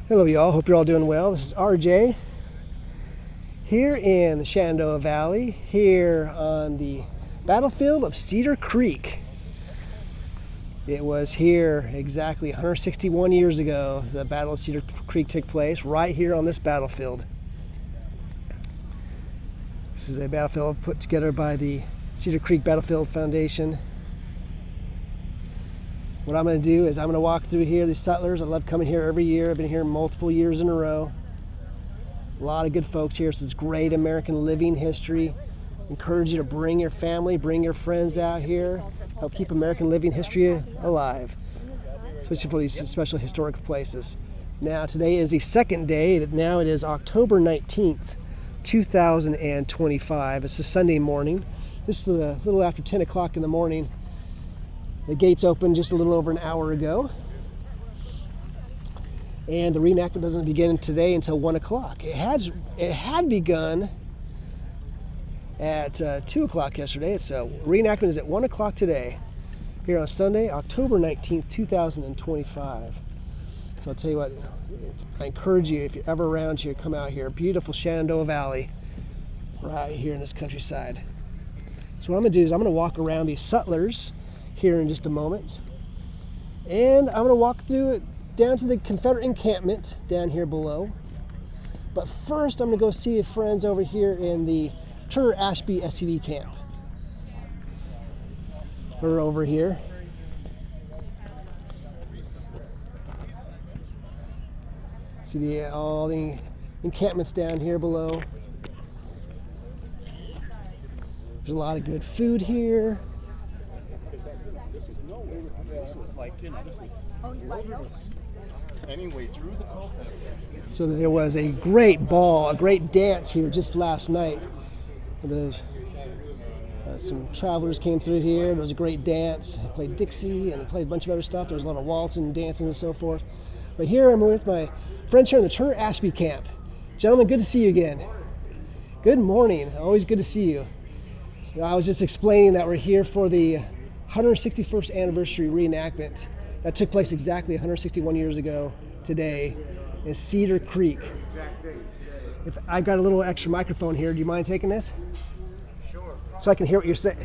Hello y'all, hope you're all doing well. This is RJ here in the Shenandoah Valley, here on the battlefield of Cedar Creek. It was here exactly 161 years ago the Battle of Cedar Creek took place, right here on this battlefield. This is a battlefield put together by the Cedar Creek Battlefield Foundation. What I'm going to do is I'm going to walk through here, the Sutlers. I love coming here every year. I've been here multiple years in a row. A lot of good folks here. This is great American living history. Encourage you to bring your family, bring your friends out here. Help keep American living history alive, especially for these special historic places. Now, today is the second day. Now it is October 19th, 2025. It's a Sunday morning. This is a little after 10 o'clock in the morning. The gates opened just a little over an hour ago. And the reenactment doesn't begin today until 1 o'clock. It had begun at 2 o'clock yesterday. So reenactment is at 1 o'clock today, here on Sunday, October 19th, 2025. So I'll tell you what, I encourage you, if you're ever around here, come out here. Beautiful Shenandoah Valley, right here in this countryside. So what I'm going to do is I'm going to walk around these Sutlers here in just a moment, and I'm going to walk through it down to the Confederate encampment down here below. But first I'm going to go see friends over here in the Turner Ashby STV camp. We're over here. See all the encampments down here below. There's a lot of good food here. So there was a great ball, a great dance here just last night. Some travelers came through here. There was a great dance. They played Dixie and played a bunch of other stuff. There was a lot of waltzing and dancing and so forth. But here I'm with my friends here in the Turner Ashby camp. Gentlemen, good to see you again. Good morning. Always good to see you. I was just explaining that we're here for the 161st anniversary reenactment that took place exactly 161 years ago today in Cedar Creek. If I've got a little extra microphone here, do you mind taking this? Sure. So I can hear what you're saying.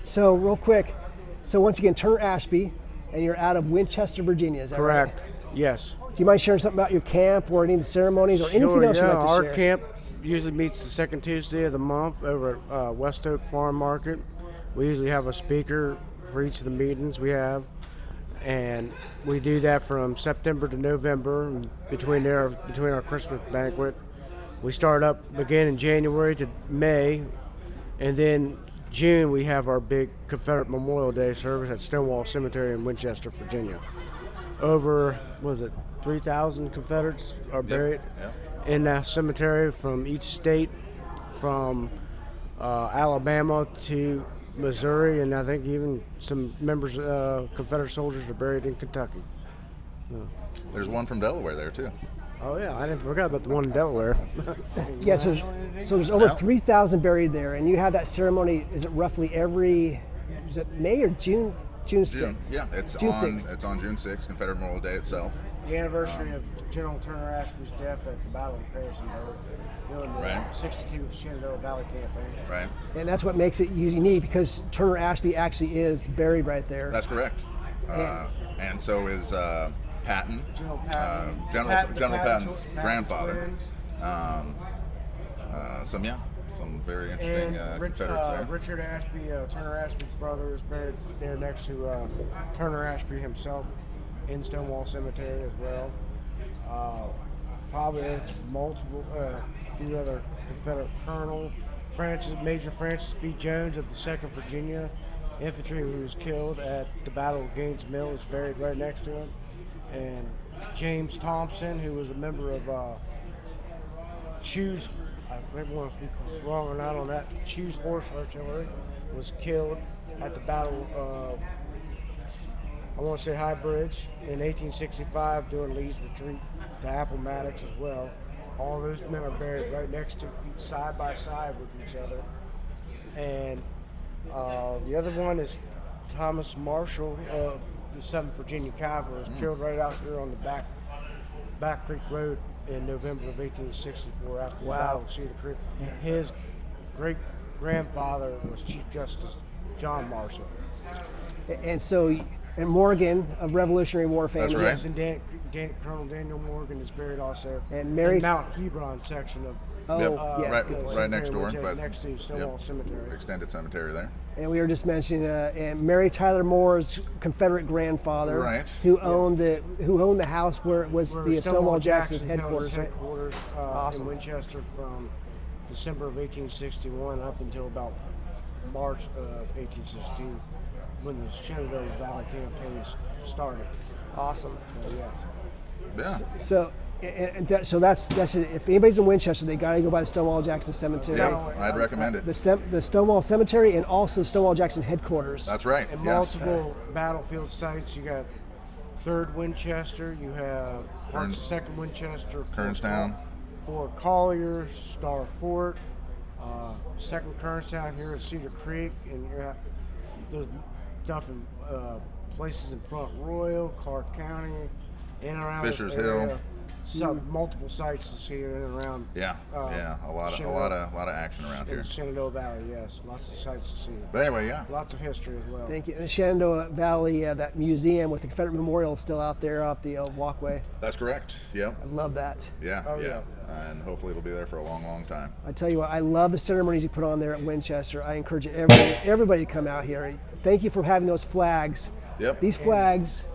So real quick, so once again, Turner Ashby, and you're out of Winchester, Virginia, is that Correct. right? Yes. Do you mind sharing something about your camp or any of the ceremonies or anything else you'd like to share? Our camp usually meets the second Tuesday of the month over at West Oak Farm Market. We usually have a speaker for each of the meetings we have, and we do that from September to November. And between our Christmas banquet, we start up again in January to May, and then June we have our big Confederate Memorial Day service at Stonewall Cemetery in Winchester, Virginia. Over 3,000 Confederates are buried in that cemetery from each state, from Alabama to Missouri, and I think even some members, Confederate soldiers, are buried in Kentucky. There's one from Delaware there too. Oh yeah, I didn't forget about the one in Delaware. Yeah, so there's over 3,000 buried there, and you have that ceremony. Is it roughly is it May or June? June 6th. Yeah, it's June on 6th. It's on June 6th, Confederate Memorial Day itself. The anniversary of General Turner Ashby's death at the Battle of Harrisonburg, during the Right. 62 Shenandoah Valley campaign. Right. And that's what makes it unique, because Turner Ashby actually is buried right there. That's correct. And so is Patton, General Patton, General Patton's grandfather. Twins. Some very interesting Confederates there. Richard Ashby, Turner Ashby's brother, is buried there next to Turner Ashby himself in Stonewall Cemetery as well. Probably a few other Confederate colonel. Major Francis B. Jones of the 2nd Virginia Infantry, who was killed at the Battle of Gaines Mill, is buried right next to him. And James Thompson, who was a member of Choose, I think I want to be wrong or not on that, Choose Horse Artillery, was killed at the Battle of, I want to say, High Bridge in 1865 during Lee's retreat to Appomattox as well. All those men are buried right next to, side by side with each other. And the other one is Thomas Marshall of the 7th Virginia Cavalry, was killed right out here on the Back Creek Road in November of 1864 after the Wow. Battle of Cedar Creek. His great-grandfather was Chief Justice John Marshall. And so, and Morgan of Revolutionary War fame. That's right. Yes, and Colonel Daniel Morgan is buried also And Mary- in Mount Hebron section of Oh, Yep. yes. Right, good. right next door, which is but next to Stonewall Cemetery. Extended cemetery there. And we were just mentioning, and Mary Tyler Moore's Confederate grandfather, Right. who owned the house where it was Where the Stonewall Jackson's held his headquarters. Right? headquarters Awesome. in Winchester from December of 1861 up until about March of 1862 when the Shenandoah Valley campaigns started. Awesome. So, yes. Yeah. So, so that's it. If anybody's in Winchester, they got to go by the Stonewall Jackson Cemetery. Yep, I'd recommend it. The Stonewall Cemetery and also Stonewall Jackson headquarters. That's right. And Yes. multiple battlefield sites. You got 3rd Winchester. You have parts of 2nd Winchester. Kernstown. Fort Collier, Star Fort, 2nd Kernstown here at Cedar Creek, and there's stuff in places in Front Royal, Clark County, in and around this Fisher's area. Hill. Multiple sites to see in and around. Yeah. A lot of action around In here. the Shenandoah Valley, yes, lots of sites to see. But anyway, yeah. Lots of history as well. Thank you. And the Shenandoah Valley, that museum with the Confederate Memorial is still out there off the walkway. That's correct. Yep. I love that. Yeah. Oh, yeah. And hopefully it'll be there for a long, long time. I tell you what, I love the ceremonies you put on there at Winchester. I encourage everybody to come out here. Thank you for having those flags. Yep. These flags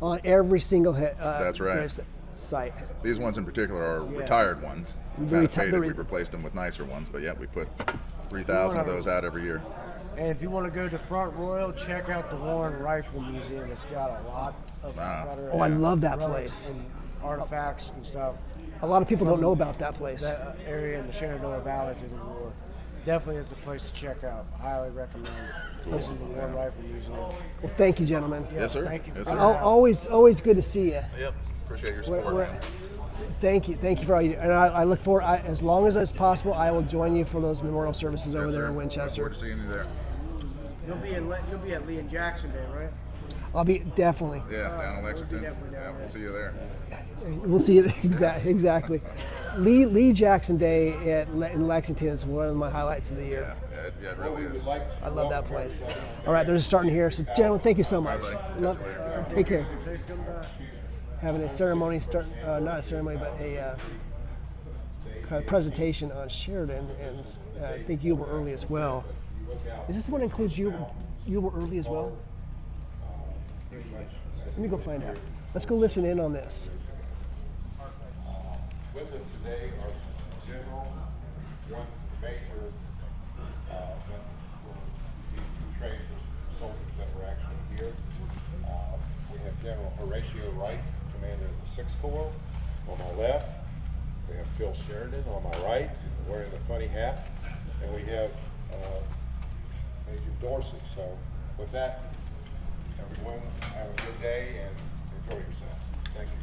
on every single That's right. site. These ones in particular are retired ones. Kind of faded. We've replaced them with nicer ones, but yeah, we put 3,000 of those out every year. And if you want to go to Front Royal, check out the Warren Rifle Museum. It's got a lot of Confederate Oh, I love that relics place. and artifacts and stuff. A lot of people don't know about that place. That area in the Shenandoah Valley through the war. Definitely is a place to check out. Highly recommend it. Listen to the Warren Rifle Museum. Well, thank you, gentlemen. Yes, sir. Thank you for Yes, coming sir. out. Always good to see you. Yep. Appreciate your support. Thank you for all you do. And I look forward, as long as it's possible, I will join you for those memorial services over Yes, there sir. in Look Winchester. forward to seeing you there. You'll be at Lee and Jackson Day, right? I'll be definitely. Yeah, down in Lexington. definitely down Yeah, there. we'll see you there. We'll see you exactly. Lee Jackson Day in Lexington is one of my highlights of the year. Yeah, it really is. I love that place. All right, they're just starting here. So, gentlemen, thank you so much. All right, Love, buddy. take care. Having a ceremony not a ceremony, but a kind of presentation on Sheridan, and I think you were early as well. Is this the one that includes you were early as well? Let me go find out. Let's go listen in on this. With us today are some general, one major that will be trained for soldiers that were actually here. We have General Horatio Wright, commander of the 6th Corps, on my left. We have Phil Sheridan on my right, wearing the funny hat. And we have Major Dorsey. So with that, everyone have a good day and enjoy yourselves. Thank you.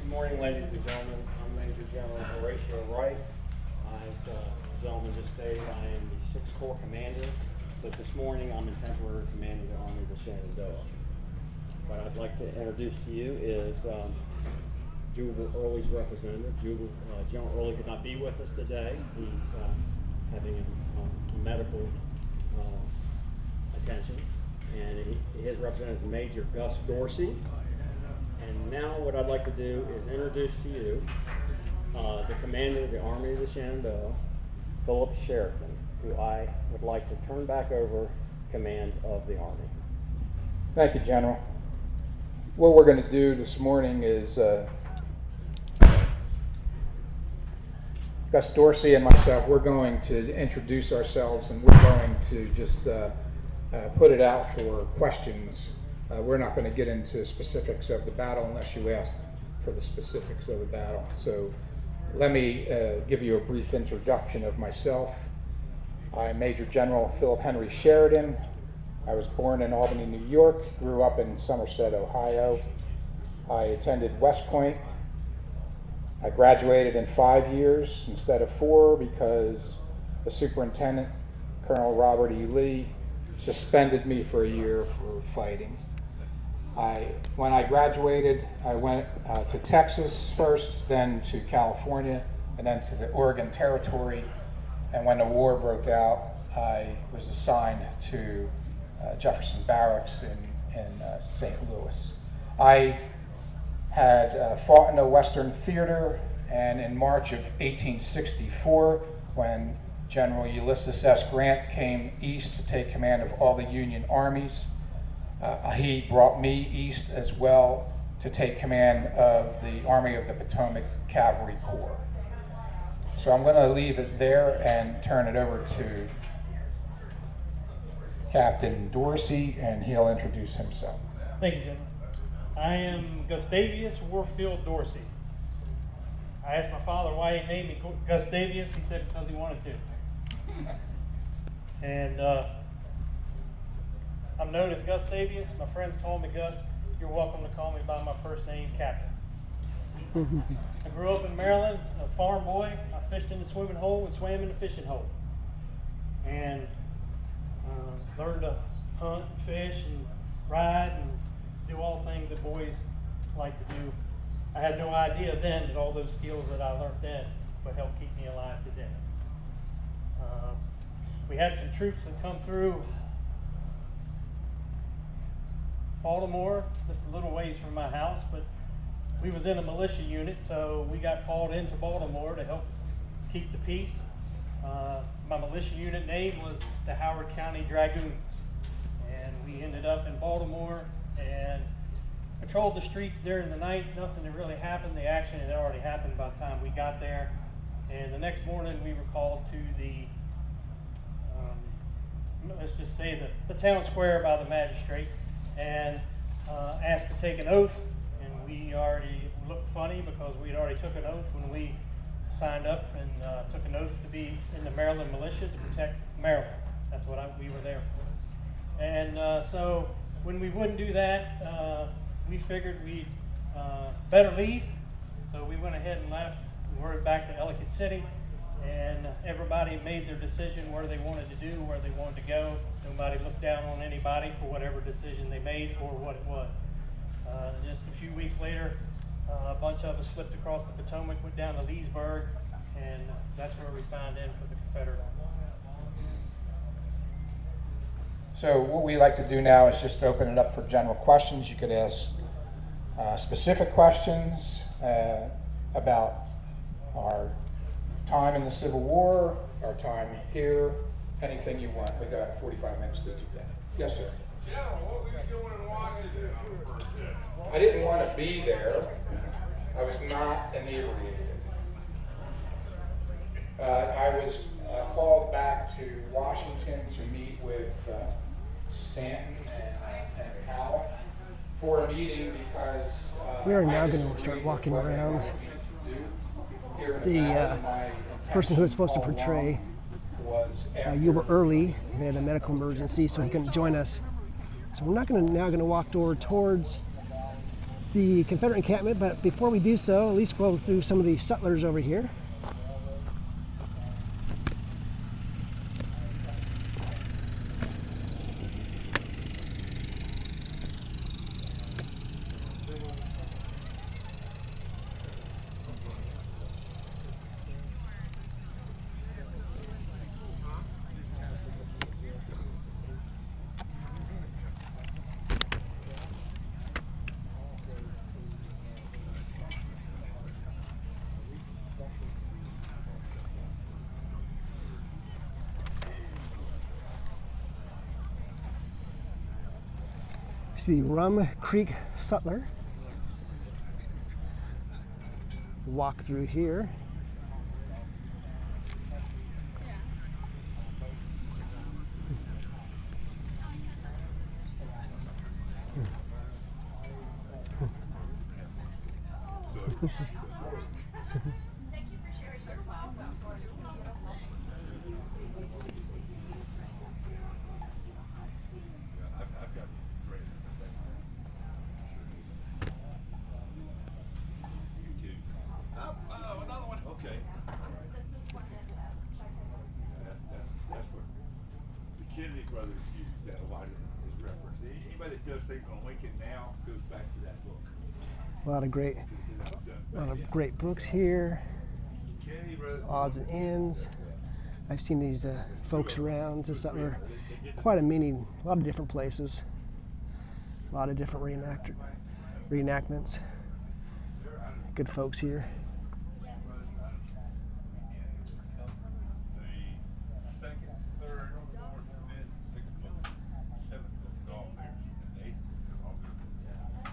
Good morning, ladies and gentlemen. I'm Major General Horatio Wright. As the gentleman just stated, I am the 6th Corps commander, but this morning I'm in temporary command of the Army of the Shenandoah. What I'd like to introduce to you is Jubal Early's representative. General Early could not be with us today. He's having a medical attention, and his representative is Major Gus Dorsey. And now what I'd like to do is introduce to you the commander of the Army of the Shenandoah, Philip Sheridan, who I would like to turn back over command of the Army. Thank you, General. What we're going to do this morning is Gus Dorsey and myself, we're going to introduce ourselves, and we're going to just put it out for questions. We're not going to get into specifics of the battle unless you ask for the specifics of the battle. So let me give you a brief introduction of myself. I'm Major General Philip Henry Sheridan. I was born in Albany, New York, grew up in Somerset, Ohio. I attended West Point. I graduated in 5 years instead of 4 because the superintendent, Colonel Robert E. Lee, suspended me for a year for fighting. When I graduated, I went to Texas first, then to California, and then to the Oregon Territory. And when the war broke out, I was assigned to Jefferson Barracks in St. Louis. I had fought in the Western Theater, and in March of 1864, when General Ulysses S. Grant came east to take command of all the Union armies, he brought me east as well to take command of the Army of the Potomac Cavalry Corps. So I'm going to leave it there and turn it over to Captain Dorsey, and he'll introduce himself. Thank you, gentlemen. I am Gustavius Warfield Dorsey. I asked my father why he named me Gustavius. He said because he wanted to. And I'm known as Gustavius. My friends call me Gus. You're welcome to call me by my first name, Captain. I grew up in Maryland, a farm boy. I fished in the swimming hole and swam in the fishing hole. And learned to hunt and fish and ride and do all things that boys like to do. I had no idea then that all those skills that I learned then would help keep me alive today. We had some troops that come through Baltimore, just a little ways from my house, but we was in a militia unit, so we got called into Baltimore to help keep the peace. My militia unit name was the Howard County Dragoons, and we ended up in Baltimore and patrolled the streets during the night. Nothing had really happened. The action had already happened by the time we got there, and the next morning we were called to the let's just say the town square by the magistrate, and asked to take an oath. And we already looked funny because we had already took an oath when we signed up and took an oath to be in the Maryland militia to protect Maryland. That's what we were there for. And so when we wouldn't do that, we figured we'd better leave. So we went ahead and left. We rode back to Ellicott City, and everybody made their decision where they wanted to do, where they wanted to go. Nobody looked down on anybody for whatever decision they made or what it was. Just a few weeks later, a bunch of us slipped across the Potomac, went down to Leesburg, and that's where we signed in for the Confederate Army. So what we like to do now is just open it up for general questions. You could ask specific questions about our time in the Civil War, our time here, anything you want. We got 45 minutes to do that. Yes, sir. General, what were you doing in Washington on the first day? I didn't want to be there. I was not inebriated. I was called back to Washington to meet with Stanton and Hal for a meeting because we are now going to start walking around. The person who was supposed to portray you were early. He had a medical emergency, so he couldn't join us. So we're now going to walk towards the Confederate encampment, but before we do so, at least go through some of the Sutlers over here. The Rum Creek Sutler. Walk through here. Kennedy brothers used that. does things on Lincoln now goes back to that book. A lot of great books here. Kennedy wrote Odds and ends. I've seen these folks around the Sutler, quite a lot of different places, a lot of different reenactments. Good folks here. the second, third, fourth, fifth, sixth book, seventh book is all theirs, and the eighth book is all their books.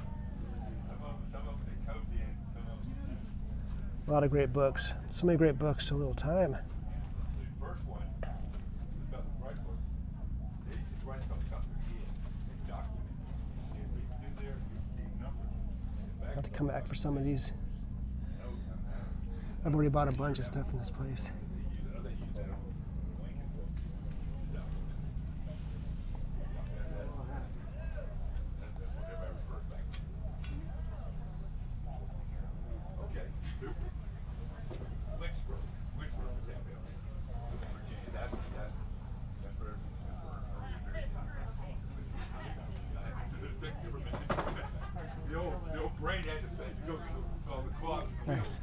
Some of them they code in, some of them. A lot of great books. So many great books, so little time. The first one, the Southern Right book, they just write something up again and document it. And read through there, you see numbers. I'll have to come back for some of these. I've already bought a bunch of stuff in this place. Okay, super. Lynchburg, Lynchburg's a town building. Virginia, that's where the old brain had to go on the clock. Nice.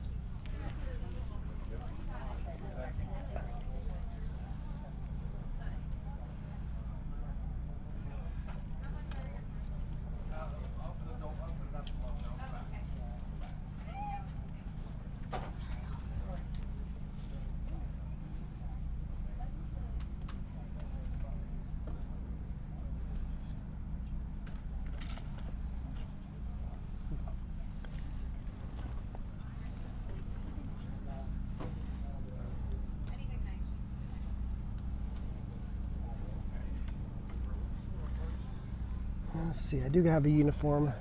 Let's see, I do have a uniform,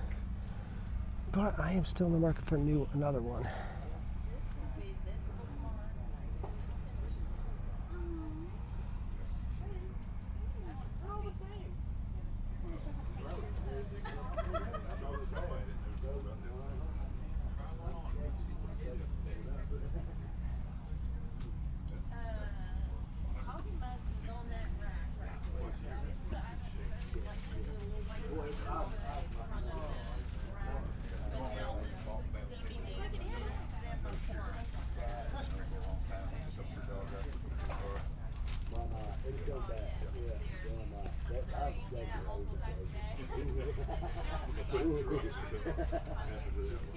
but I am still in the market for another one.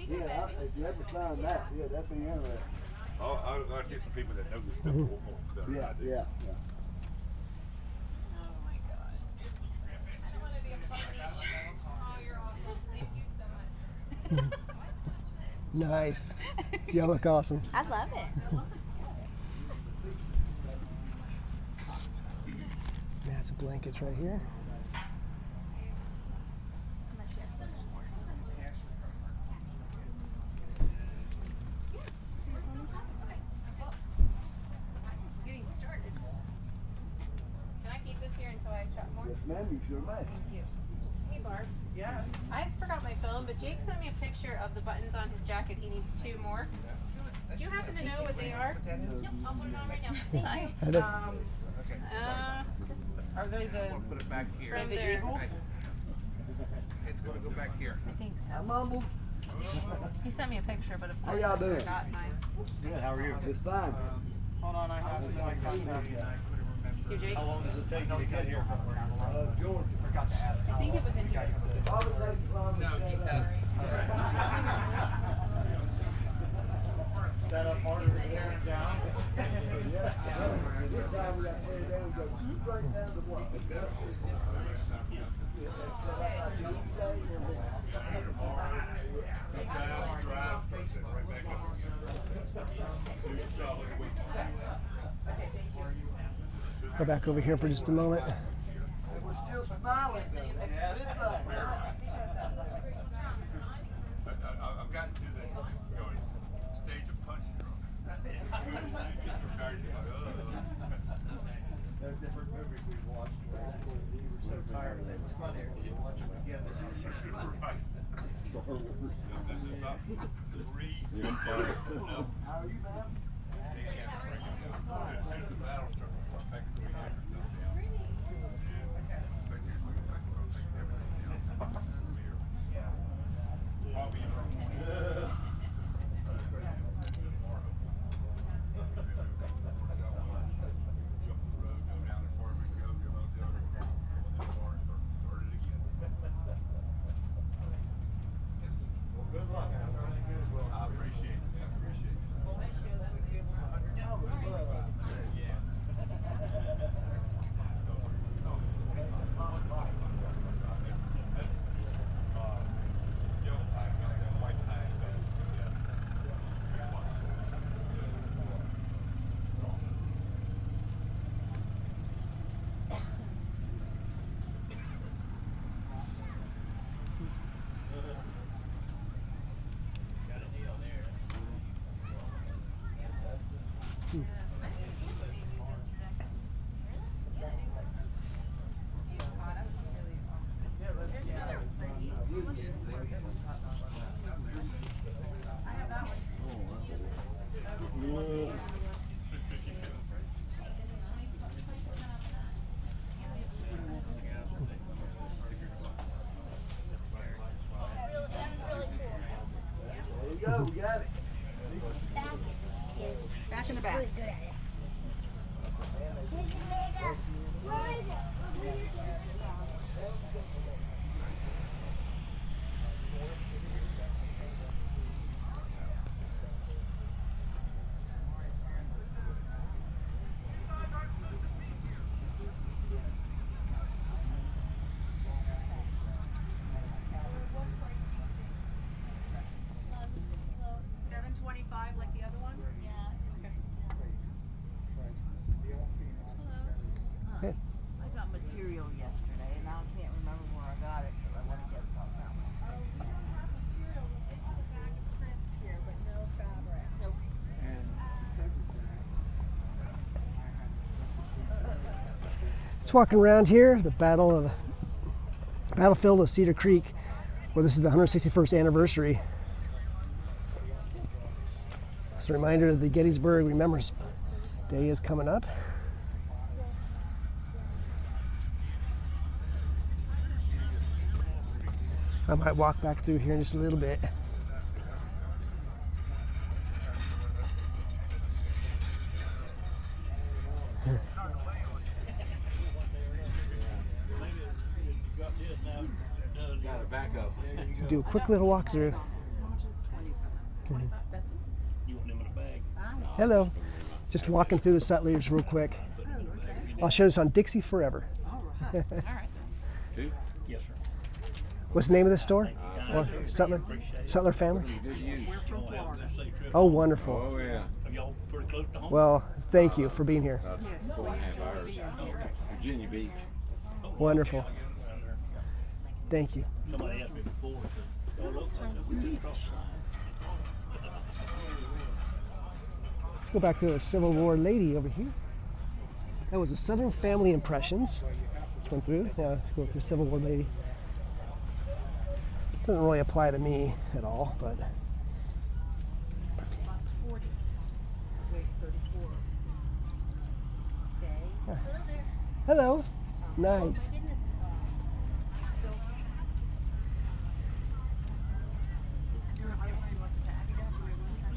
Yeah, if you ever find that, yeah, that'd be interesting. I'll get some people that know this stuff a little more better than I do. Yeah. Oh my god. I don't want to be a funny. Oh, you're awesome. Thank you so much. Nice. You look awesome. I love it. Yeah, some blankets right here. Getting started. Can I keep this here until I chop more? Yes, ma'am, you sure may. Thank you. Hey, Barb. Yeah. I forgot my phone, but Jake sent me a picture of the buttons on his jacket. He needs 2 more. Do you happen to know what they are? Nope, I'll put it on right now. Thank you. Are they the? Put it back here. From the Eagles? It's going to go back here. I think so. Mumble. He sent me a picture, but of How course y'all I doing? forgot mine. Good. How are you? It's fine. Hold on, I have some contact. Here, Jake. How long does it take you to get here? George. Forgot to ask. I think it was in here. I would take as long as that. Set up harder to tear it down. Yeah. This time we got to tear it down, go straight down to what? Go back over here for just a moment. We're still smiling though. That's a good thing. I've gotten to the stage of punch drunk. There's different movies we watched where we were so tired they were funny. We watch them again. Right. This is not How are you, ma'am? They can't bring it down. As soon as the battle starts, we'll start taking the reactor stuff down. And spectators look like we're taking everything down. There you go, we got it. Back in the back. $7.25 like the other one? Okay. I got material yesterday, and now I can't remember where I got it, because I want to get something else. We don't have material. We did have a bag of prints here, but no fabric. Nope. Just walking around here, the battlefield of Cedar Creek, where this is the 161st anniversary. It's a reminder that the Gettysburg Remembrance Day is coming up. I might walk back through here in just a little bit. So do a quick little walkthrough. Hello. Just walking through the Sutlers real quick. I'll show this on Dixie Forever. All right. Yes, sir. What's the name of the store? Sutler family? We're from Florida. Oh, wonderful. Oh, yeah. Are y'all pretty close to home? Well, thank you for being here. Yes, 4.5 hours. Virginia Beach. Wonderful. Thank you. Somebody asked me before. Y'all look like we just crossed the line. Let's go back to the Civil War lady over here. That was the Southern Family Impressions. Just went through. Now let's go through Civil War lady. Doesn't really apply to me at all, but Cost 40. Weighs 34. Day. hello. Nice. Silk.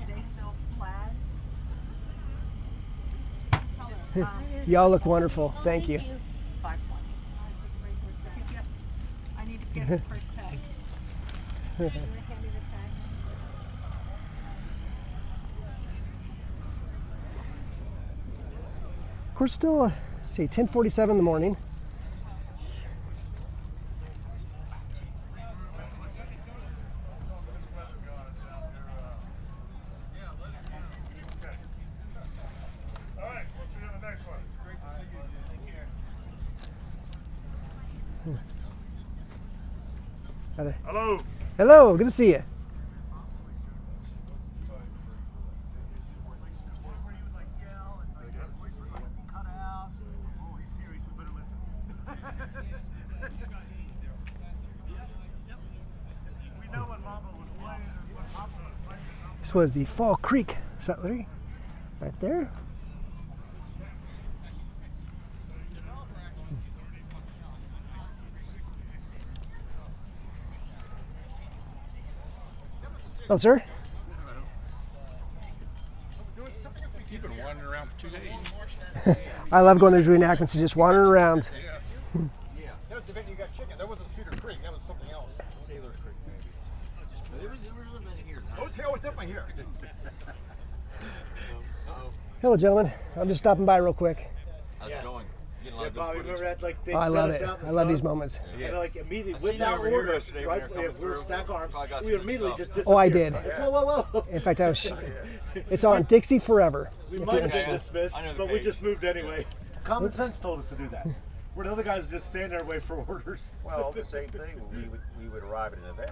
Day silk plaid. Y'all look wonderful. Thank you. 5.20. I need to get the price tag. Of course, still, say 10:47 in the morning. All right, we'll see you on the next one. Great to see you. Take care. Hello. Hello. Good to see you. This was the Fall Creek Sutler, right there. Hello, sir. You've been wandering around for 2 days. I love going to those reenactments and just wandering around. Yeah. That was the event you got chicken. That wasn't Cedar Creek. That was something else. Cedar Creek, maybe. But there was a minute here. I was here. I was definitely here. Hello, gentlemen. I'm just stopping by real quick. How's it going? Getting a lot Yeah, of good Bobby, footage. remember that like they Oh, I set love us it. out in the I love sun? these moments. And like immediately, I seen without you over here order, yesterday when right? you were coming If we were through. stack arms, Probably got we some good immediately stuff. just disappeared. Oh, I did. Whoa, whoa, whoa. In fact, it's on Dixie Forever. We If might have you're- been dismissed, I know the but we page. just moved anyway. Common sense told us to do that. Where the other guys just stand there and wait for orders. Well, the same thing. We would arrive at an event,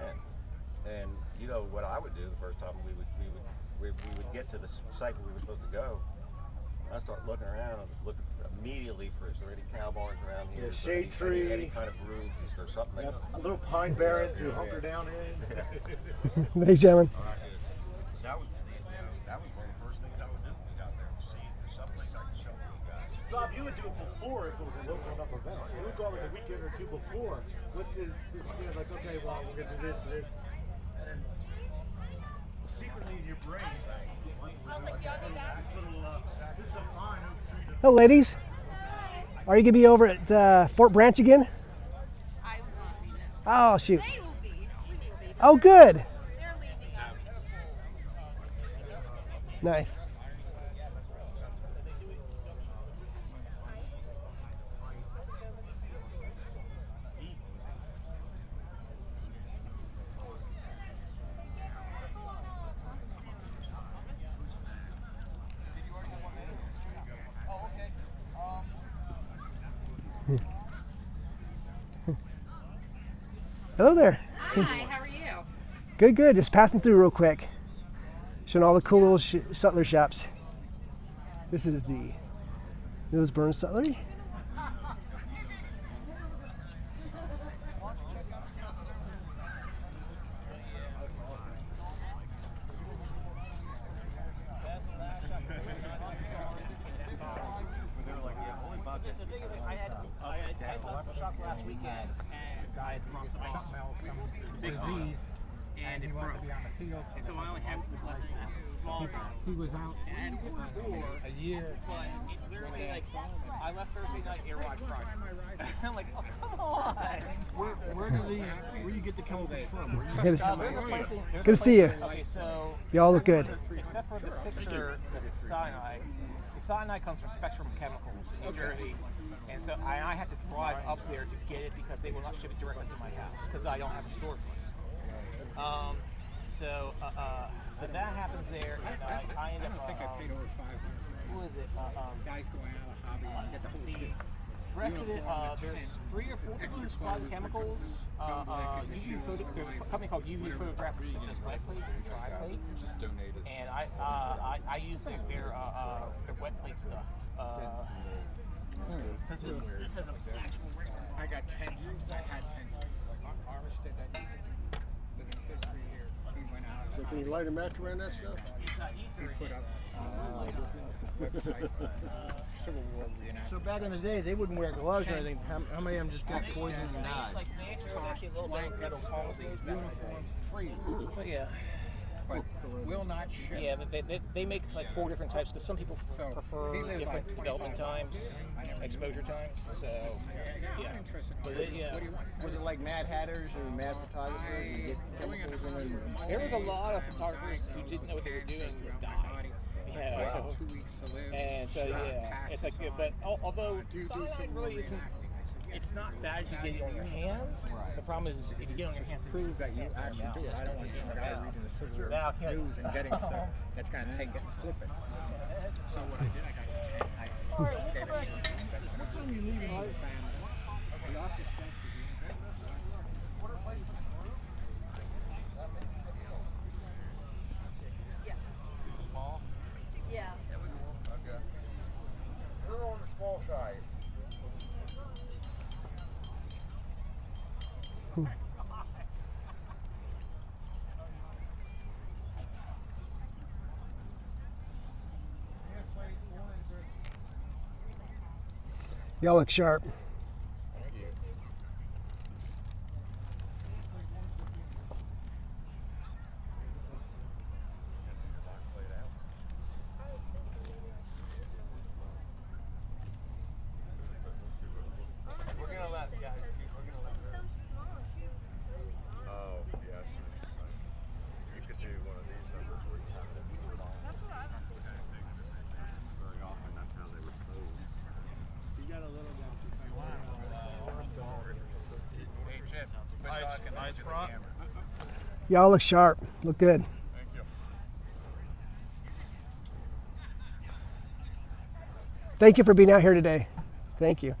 and you know what I would do the first time we would get to the site where we were supposed to go, I start looking around, I'm looking immediately for, is there any cow barns around here? Yeah, Is there shade tree. any kind of roof? Is there something? Yep. A little pine barren to hunker down in. Thanks, gentlemen. That was, that was one of the first things I would do when we got there. See if there's someplace I can show you guys. Bob, you would do it before if it was a local enough event. You would go like a weekend or two before with the like, okay, well, we're going to do this and this. And then secretly in your brain, this is a fine oak tree. Hello, ladies. Are you going to be over at Fort Branch again? I will not be. Oh, shoot. They will be. We will be. Oh, good. They're leaving out. Nice. Hello there. Hi, how are you? Good, good. Just passing through real quick. Showing all the cool little sutler shops. This is the Burn Sutlery. I had some shots last weekend, and I had dropped off the big Z's, and it broke. And so I only had left small. He was out and a year. But it literally, like, I left Thursday night, air ride Friday. I'm like, oh, come on. Where do you get the chemicals from? Good. There's a place in, Good to see you. Okay, so Y'all look good. Except for the fixer, the cyanide. The cyanide comes from Spectrum Chemicals in New Jersey. And so I had to drive up there to get it because they will not ship it directly to my house because I don't have a storage place. So that happens there, and I end up. I think I paid over $500. Who is it? Guys going out of the hobby and get the whole kit. The rest of it, there's 3 or 4 different supply chemicals. There's a company called UV Photographic that does wet plates and dry plates. Just donated. And I use their wet plate stuff. This has an actual ring. I got tents. I had tents. Armistead, that living history here. He went out. So can you light a match around that stuff? He put up website, Civil War reenactment. So back in the day, they wouldn't wear gloves or anything. How many of them just got poisoned and died? Like there's actually a little bit of metal palms they use back in the day. Free. But yeah. But will not ship. Yeah, they make like 4 different types because some people prefer different development times, exposure times. So yeah. But yeah. Was it like Mad Hatters or Mad Photographers? You get chemicals in them? There was a lot of photographers who didn't know what they were doing who died. Yeah. 2 weeks to live. And so yeah, it's like, but although cyanide really isn't. It's not bad if you get it on your hands. Right. The problem is if you get it on your hands, prove that you actually do it. I don't want some guy reading the Civil News and getting stuff that's going to take it and flip it. So what I did, I gave it to him. What time are you leaving, right? The architect. Small? Yeah. Okay. We're on the small side. Y'all look sharp. We're gonna let guys. Oh, yeah, I see what you're saying. You could do one of these numbers where you have to do it all. Very often, that's how they would close. You got a little guy. Hey, Chip, nice front. Y'all look sharp. Look good. Thank you. Thank you for being out here today. Thank you.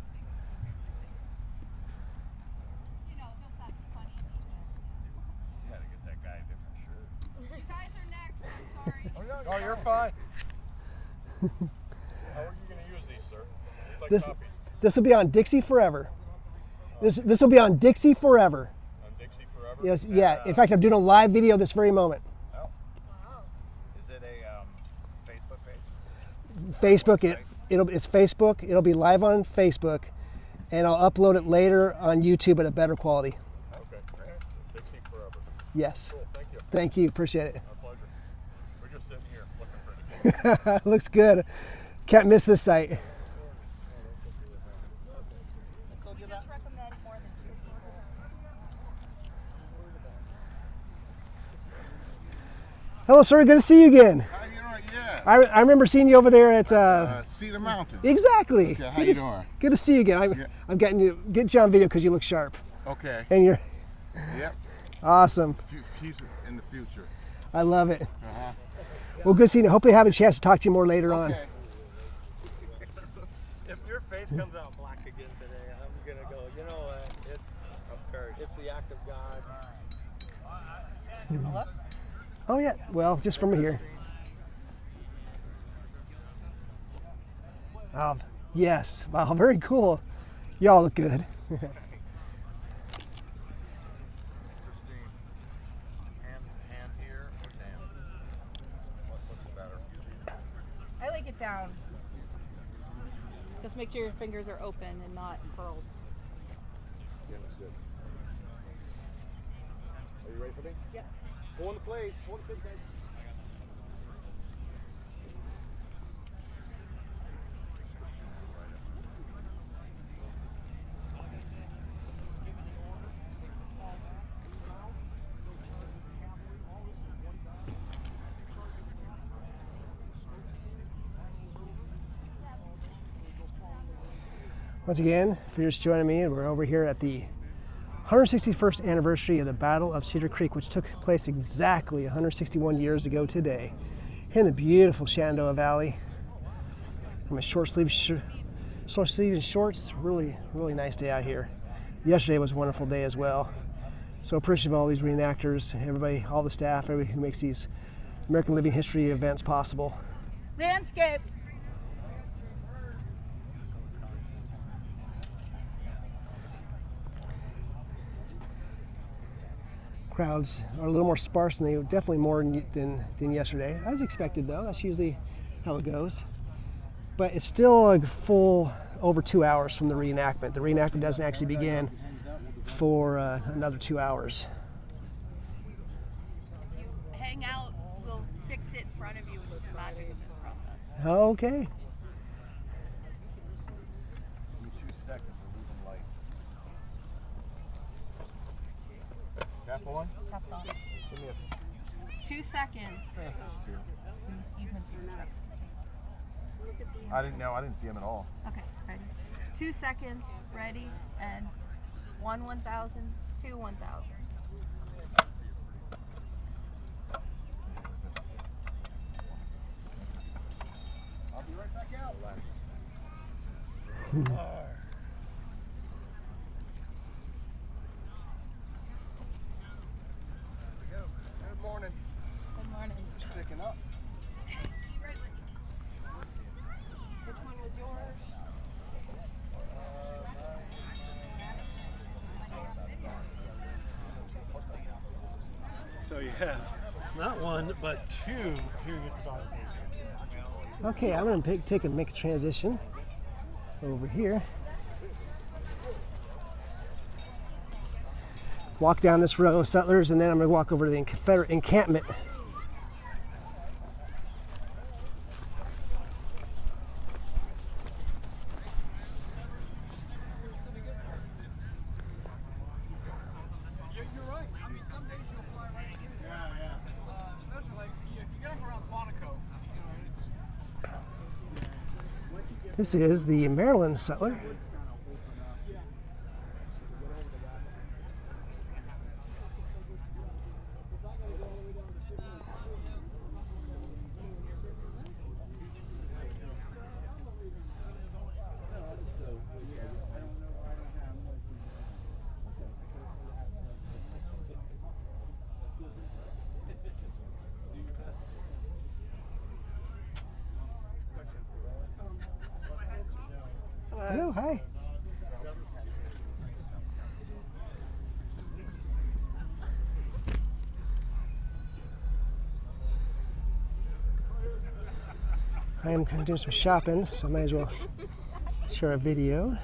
That guy a different shirt. You guys are next. I'm sorry. Oh, you're fine. We're This will be on Dixie forever. This will be on Dixie forever. On Dixie forever? Yes, yeah. In fact, I'm doing a live video this very moment. Oh. Is it a Facebook page? Facebook. It's Facebook. It'll be live on Facebook, and I'll upload it later on YouTube at a better quality. Okay, great. Dixie forever. Yes. Cool, thank you. Thank you. Appreciate it. My pleasure. We're just sitting here looking for it. Looks good. Can't miss this site. Hello, sir. Good to see you again. How you doing? Yeah. I remember seeing you over there at Cedar Mountain. Exactly. Okay, how you doing? Good to see you again. I'm getting you on video because you look sharp. Okay. And you're. Yep. Awesome. Future in the future. I love it. Well, good seeing you. Hopefully, I have a chance to talk to you more later on. If your face comes out black again today, I'm gonna go. You know what? It's the act of God. Oh yeah. Well, just from here. Yes. Wow. Very cool. Y'all look good. Christine, hand here or down? What looks better? I like it down. Just make sure your fingers are open and not curled. Yeah, that's good. Are you ready for me? Yep. Go on the plate. Go on the pitch, guys. Once again, if you're just joining me, we're over here at the 161st anniversary of the Battle of Cedar Creek, which took place exactly 161 years ago today, here in the beautiful Shenandoah Valley. I'm in short sleeves and shorts. Really, really nice day out here. Yesterday was a wonderful day as well. So appreciative of all these reenactors, everybody, all the staff, everybody who makes these American Living History events possible. Landscape. Crowds are a little more sparse, and they were definitely more than yesterday. As expected, though. That's usually how it goes. But it's still a full over 2 hours from the reenactment. The reenactment doesn't actually begin for another 2 hours. If you hang out, we'll fix it in front of you, which is the magic of this process. Okay. Give me 2 seconds, we're losing light. Cap on? Caps on. Give me 2 seconds. You can see the trucks. I didn't know. I didn't see him at all. Okay, ready? 2 seconds, ready, and 1 1,000, 2 1,000. I'll be right back out. Good morning. Good morning. Just picking up. Which one was yours? So you have not one, but 2 here at the bottom. Okay, I'm going to make a transition over here. Walk down this row of Sutlers, and then I'm going to walk over to the Confederate encampment. You're right. I mean, some days you'll fly right in. Yeah. Especially like if you get up around Quantico, it's. This is the Maryland Sutler. Hello, hi. I am kind of doing some shopping, so I might as well share a video.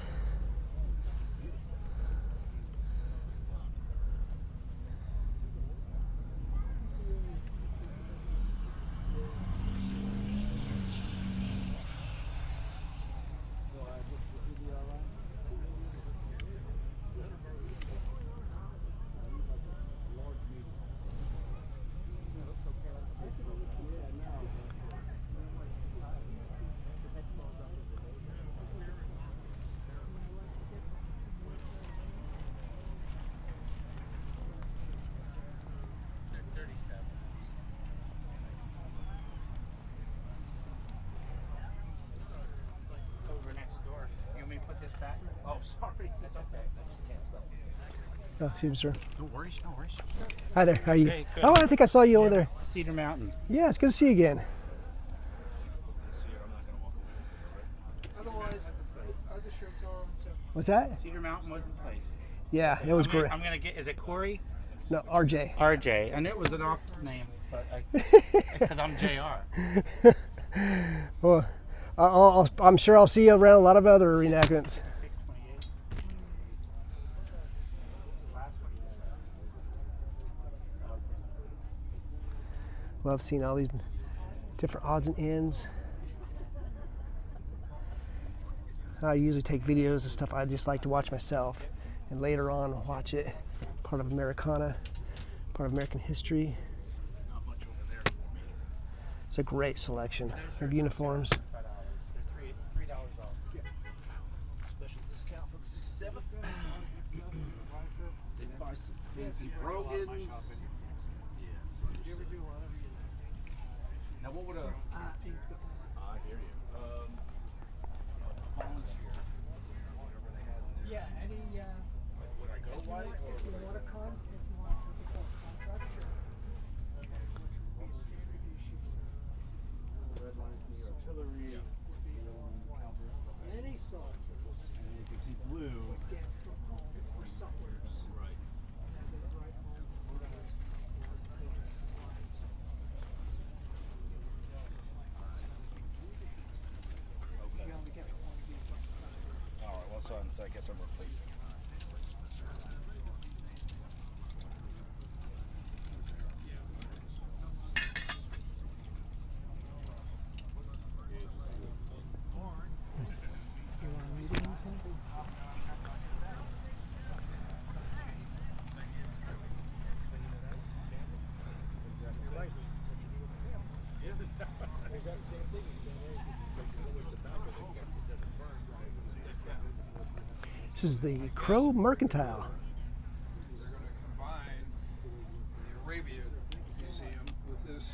Over next door. You want me to put this back? Oh, sorry. That's okay. I just can't stop. Oh, excuse me, sir. No worries, no worries. Hi there, how are you? Hey, good. Oh, I think I saw you over there. Cedar Mountain. Yeah, it's good to see you again. Otherwise, other shirts are on. So. What's that? Cedar Mountain was the place. Yeah, it was great. I'm gonna get. Is it Corey? No, RJ. RJ. I knew it was an off name, but because I'm JR. Well, I'm sure I'll see you around a lot of other reenactments. Love seeing all these different odds and ends. I usually take videos of stuff I just like to watch myself, and later on watch it. Part of Americana, part of American history. It's a great selection of uniforms. $3 off. Special discount for the 67th. They buy some fancy Brogans. Now what would I hear you. Yeah, any. Would I go white? If you want a contract, sure. Red lines in the artillery. Any soldiers. And you can see blue. Get from home or sutlers. Right. And they write home orders. You only get one of these. All right, well, so I guess I'm replacing. This is the Crow Mercantile. They're going to combine the Arabia Museum with this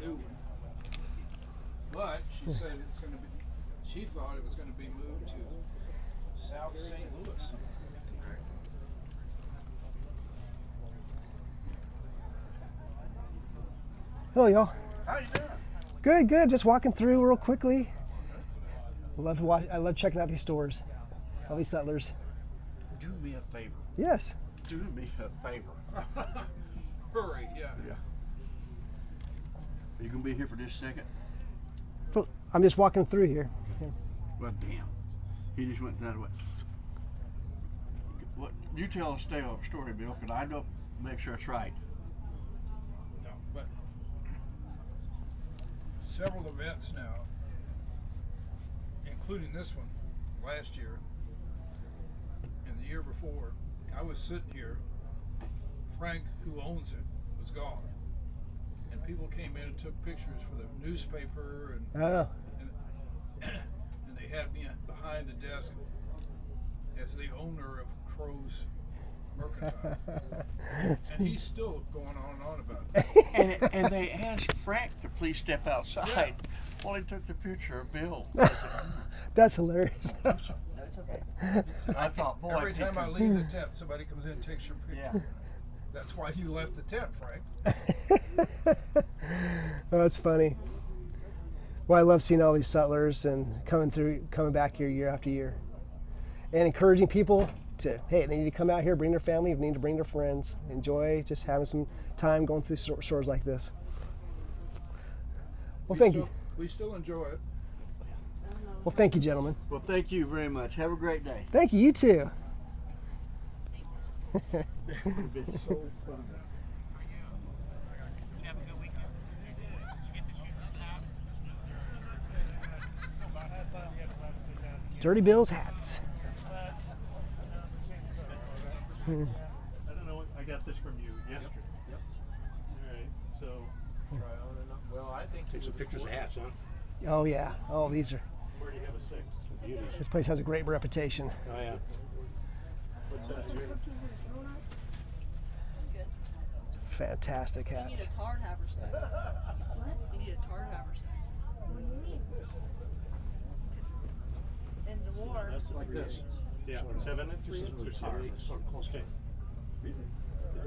new one. But she said it's going to be. She thought it was going to be moved to South St. Louis. Hello, y'all. How you doing? Good, good. Just walking through real quickly. I love checking out these stores. All these Sutlers. Do me a favor. Yes. Do me a favor. Hurry, yeah. Yeah. Are you gonna be here for this second? I'm just walking through here. Well, damn. He just went that way. What? You tell a story, Bill, because I don't make sure it's right. No, but several events now, including this one last year and the year before, I was sitting here. Frank, who owns it, was gone. And people came in and took pictures for the newspaper, and they had me behind the desk as the owner of Crow's Mercantile. And he's still going on and on about that. and they asked Frank to please step outside while he took the picture of Bill. That's hilarious. That's okay. I thought, boy, every time I leave the tent, somebody comes in and takes your picture. Yeah. That's why you left the tent, Frank. Oh, that's funny. Well, I love seeing all these Sutlers and coming back here year after year, and encouraging people to, hey, they need to come out here, bring their family, they need to bring their friends, enjoy just having some time going through stores like this. Well, thank you. We still enjoy it. Well, thank you, gentlemen. Well, thank you very much. Have a great day. Thank you. You too. Dirty Bill's hats. I don't know. I got this from you yesterday. Yep. All right. So try on and up. Well, I think take some pictures of hats, huh? Oh yeah. Oh, these are. Where do you have a 6? Beauties. This place has a great reputation. Oh yeah. What's that? Fantastic You need hats. a tar haversack. What? You need a tar haversack. What do you mean? In the war. That's like this. Yeah. 7 inches or 7. Okay.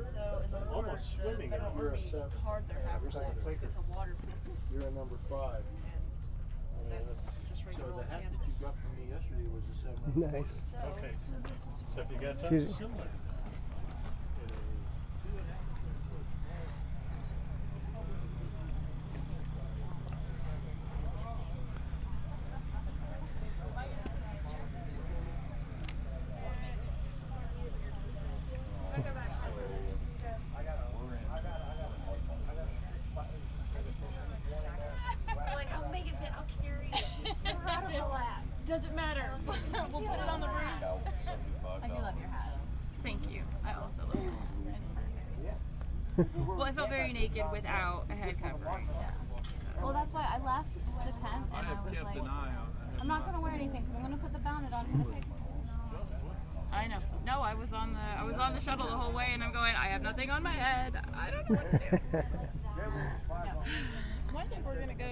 So in the war, Almost the swimming in Federal it. Army tarred their haversacks to get to waterproof. You're a number 5. That's just regular So old the hat canvas. that you got from me yesterday was a 7. Nice. Okay. So if you got Excuse something me. similar. Doesn't matter. We'll put it on the roof. I do love your hat. Thank you. I also love it. Well, I felt very naked without a head covering. Well, that's why I left the tent and I was like, I'm not going to wear anything because I'm going to put the bonnet on in the picture. I know. No, I was on the shuttle the whole way, and I'm going. I have nothing on my head. I don't know what to do. I think we're gonna go.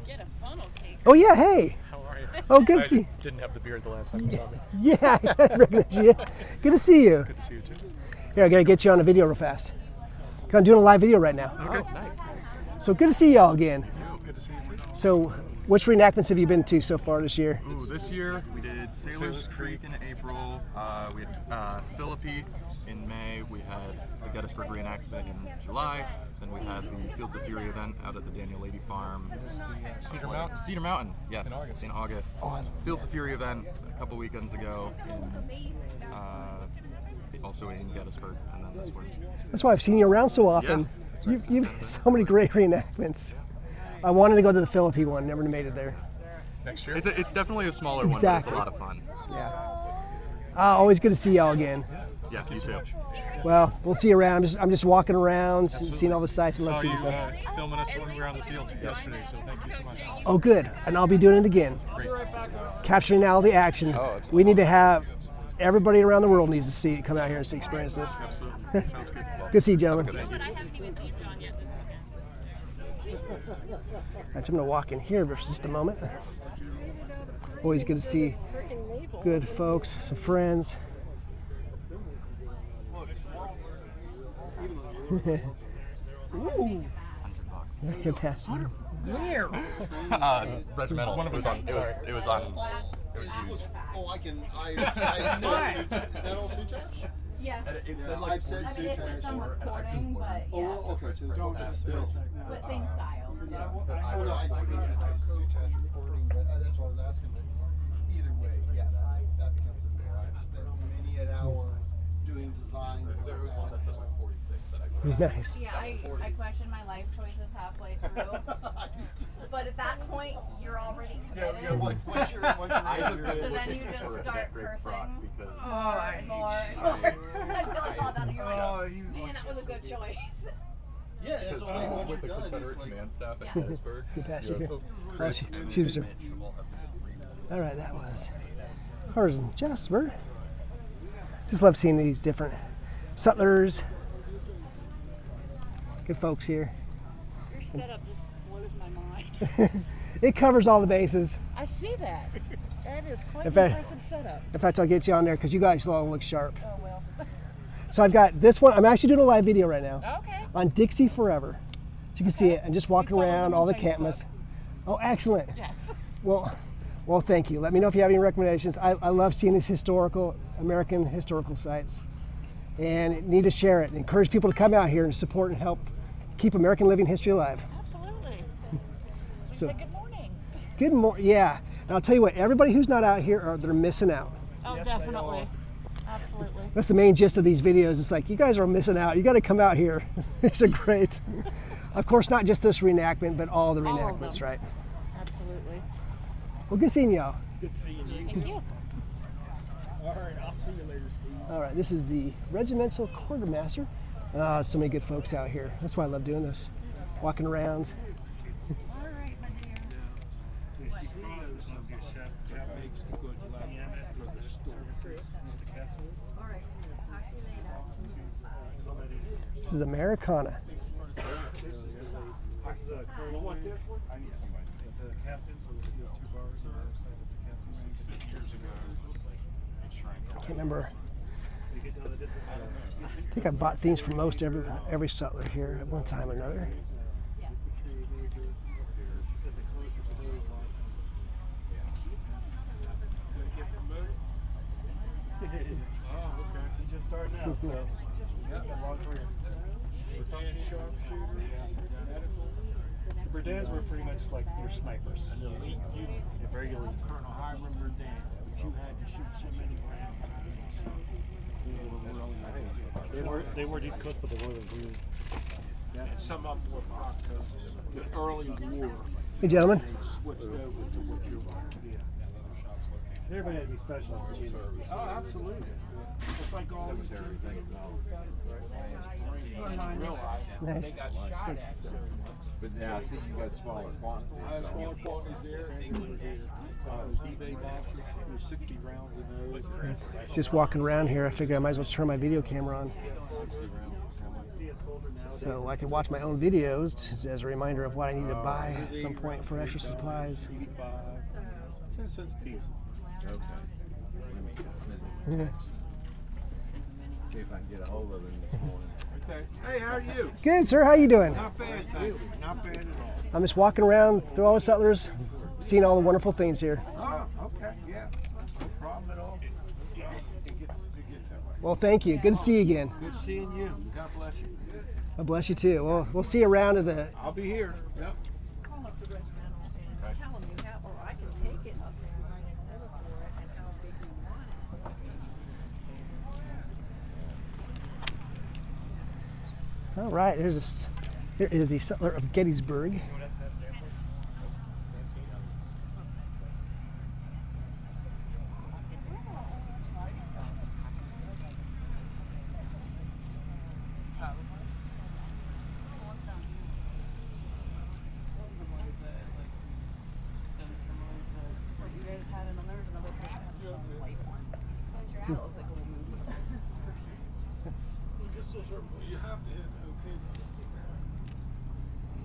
Get a funnel cake. Oh yeah. Hey. How are you? Oh, good to see you. Didn't have the beard the last time you saw me. Yeah, I recognize you. Good to see you. Good to see you too. Here, I gotta get you on a video real fast. 'Cause I'm doing a live video right now. Okay, nice. So good to see y'all again. Good to see you too. So, which reenactments have you been to so far this year? Ooh, this year we did Sailors Creek in April. We had Philippi in May. We had the Gettysburg reenactment in July. Then we had the Fields of Fury event out at the Daniel Lady Farm. This the Cedar Mountain. Cedar Mountain, yes, In August. Oh, Fields of Fury event a couple weekends ago. Also in Gettysburg, and then this one. That's why I've seen you around so often. Yeah, You've had so many great reenactments. I wanted to go to the Philippi one, never made it there. Next year? It's definitely a smaller one, but Exactly. it's a lot of fun. Yeah. Always good to see y'all again. Yeah, you too. Well, we'll see you around. I'm just walking around, seeing all the sights and Saw let's you see. filming us when we were on the field yesterday, so thank you so much. Oh, good. And I'll be doing it again. Great. Capturing all the action. We need to have everybody around the world needs to see come out here and experience this. Absolutely. Sounds good. Good to see you, gentlemen. But I haven't even seen John yet this weekend. Right, I'm going to walk in here for just a moment. Always good to see good folks, some friends. Ooh. $100. Where? Regimental. One of It was them. on. It was huge. Oh, I said that all suit attach? Yeah. It said I've said I mean, suit it's just I'm recording, but Oh, yeah. well, okay, so it's still. But same style. Yeah. Oh, no, I suit attach recording, but that's what I was asking, but either way, yes, that becomes a big, I've spent many an hour doing designs like that. Nice. Yeah, I question my life choices halfway through. But at that point, you're already committed. Yeah, once you're in, So then you just start cursing more and more and more until it's all done and you're like, man, that was a good choice. Yeah, it's only once With the you're done, Confederate it's like. command staff at Yeah. Gettysburg. Good pass, you You good. have Oh, excuse me, sir. All right, that was hers and Jasper. Just love seeing these different Sutlers. Good folks here. Your setup just blows my mind. It covers all the bases. I see that. That is quite In an fact- impressive setup. In fact, I'll get you on there because you guys all look sharp. Oh, well. So I've got this one. I'm actually doing a live video right now Okay. on Dixie Forever. So you can see it. I'm just walking around all the campus. Oh, excellent. Yes. Well, thank you. Let me know if you have any recommendations. I love seeing these American historical sites, and need to share it and encourage people to come out here and support and help keep American living history alive. Absolutely. So, Good morning. Good morning. Yeah. And I'll tell you what, everybody who's not out here, they're missing out. Oh, definitely. Absolutely. That's the main gist of these videos. It's like, you guys are missing out. You got to come out here. These are great. Of course, not just this reenactment, but all the reenactments, right? Absolutely. Well, good seeing y'all. Good seeing you. Thank you. All right, I'll see you later, Steve. All right, this is the Regimental Quartermaster. So many good folks out here. That's why I love doing this. Walking around. This is Americana. This is a Colonel one. I need somebody. It's a captain, so there's 2 bars on the other side. It's a captain. 50 years ago, it shrank. I can't remember. You can tell that this is I think I bought things from most every sutler here at one time or another. Oh, okay. He's just starting out, so long career. Battalion sharpshooters, medical. Verdans were pretty much like your snipers. An elite unit. A very elite. Colonel Hiram Verdan, but you had to shoot so many rounds. They wore these coats, but they wore them green. Yeah. And some of them were frock coats. The early war. Hey, gentlemen. They switched over to what you're wearing. Everybody had to be special. Oh, absolutely. It's like all these things. Nice. They got shot at. But now I see you got smaller quantities. I have smaller quantities there. eBay boxes. There's 60 rounds in those. Just walking around here, I figured I might as well turn my video camera on, so I can watch my own videos as a reminder of what I need to buy at some point for extra supplies. 10 cents a piece. Okay. Yeah. See if I can get a hold of him this morning. Okay. Hey, how are you? Good, sir. How you doing? Not bad, thank you. Not bad at all. I'm just walking around through all the Sutlers, seeing all the wonderful things here. Oh, okay, yeah. No problem at all. It gets that way. Well, thank you. Good to see you again. Good seeing you. God bless you. God bless you too. Well, we'll see you around at the. I'll be here. Yep. Call up the regimental and tell them you have, or I can take it up there and write an order for it and how big you want it. All right, there is the Sutler of Gettysburg.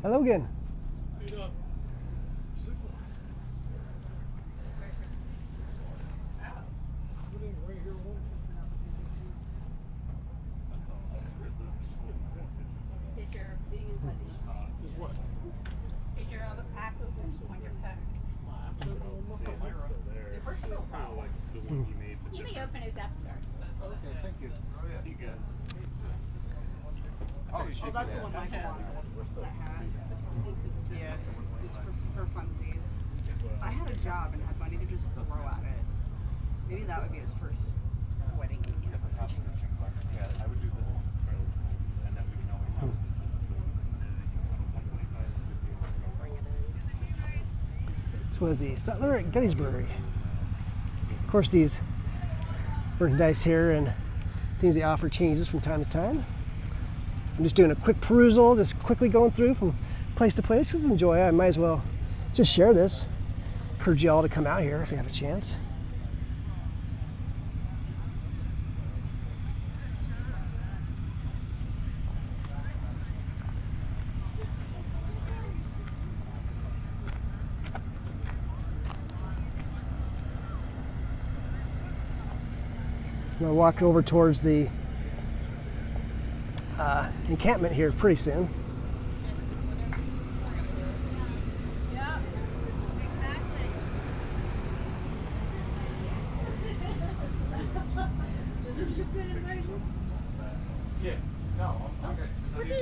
Hello again. Is your other pack on your phone? You may open his app store. Okay, thank you. Oh, that's the one Michael wanted. That hat. Yeah, it's for funsies. If I had a job and had money to just throw at it, maybe that would be his first wedding gift. Yeah, I would do this one, and then we can always. This was the Sutler at Gettysburg. Of course, these merchandise here and things they offer changes from time to time. I'm just doing a quick perusal, just quickly going through from place to place. Just enjoy it. I might as well just share this. Encourage you all to come out here if you have a chance. I'm going to walk over towards the encampment here pretty soon.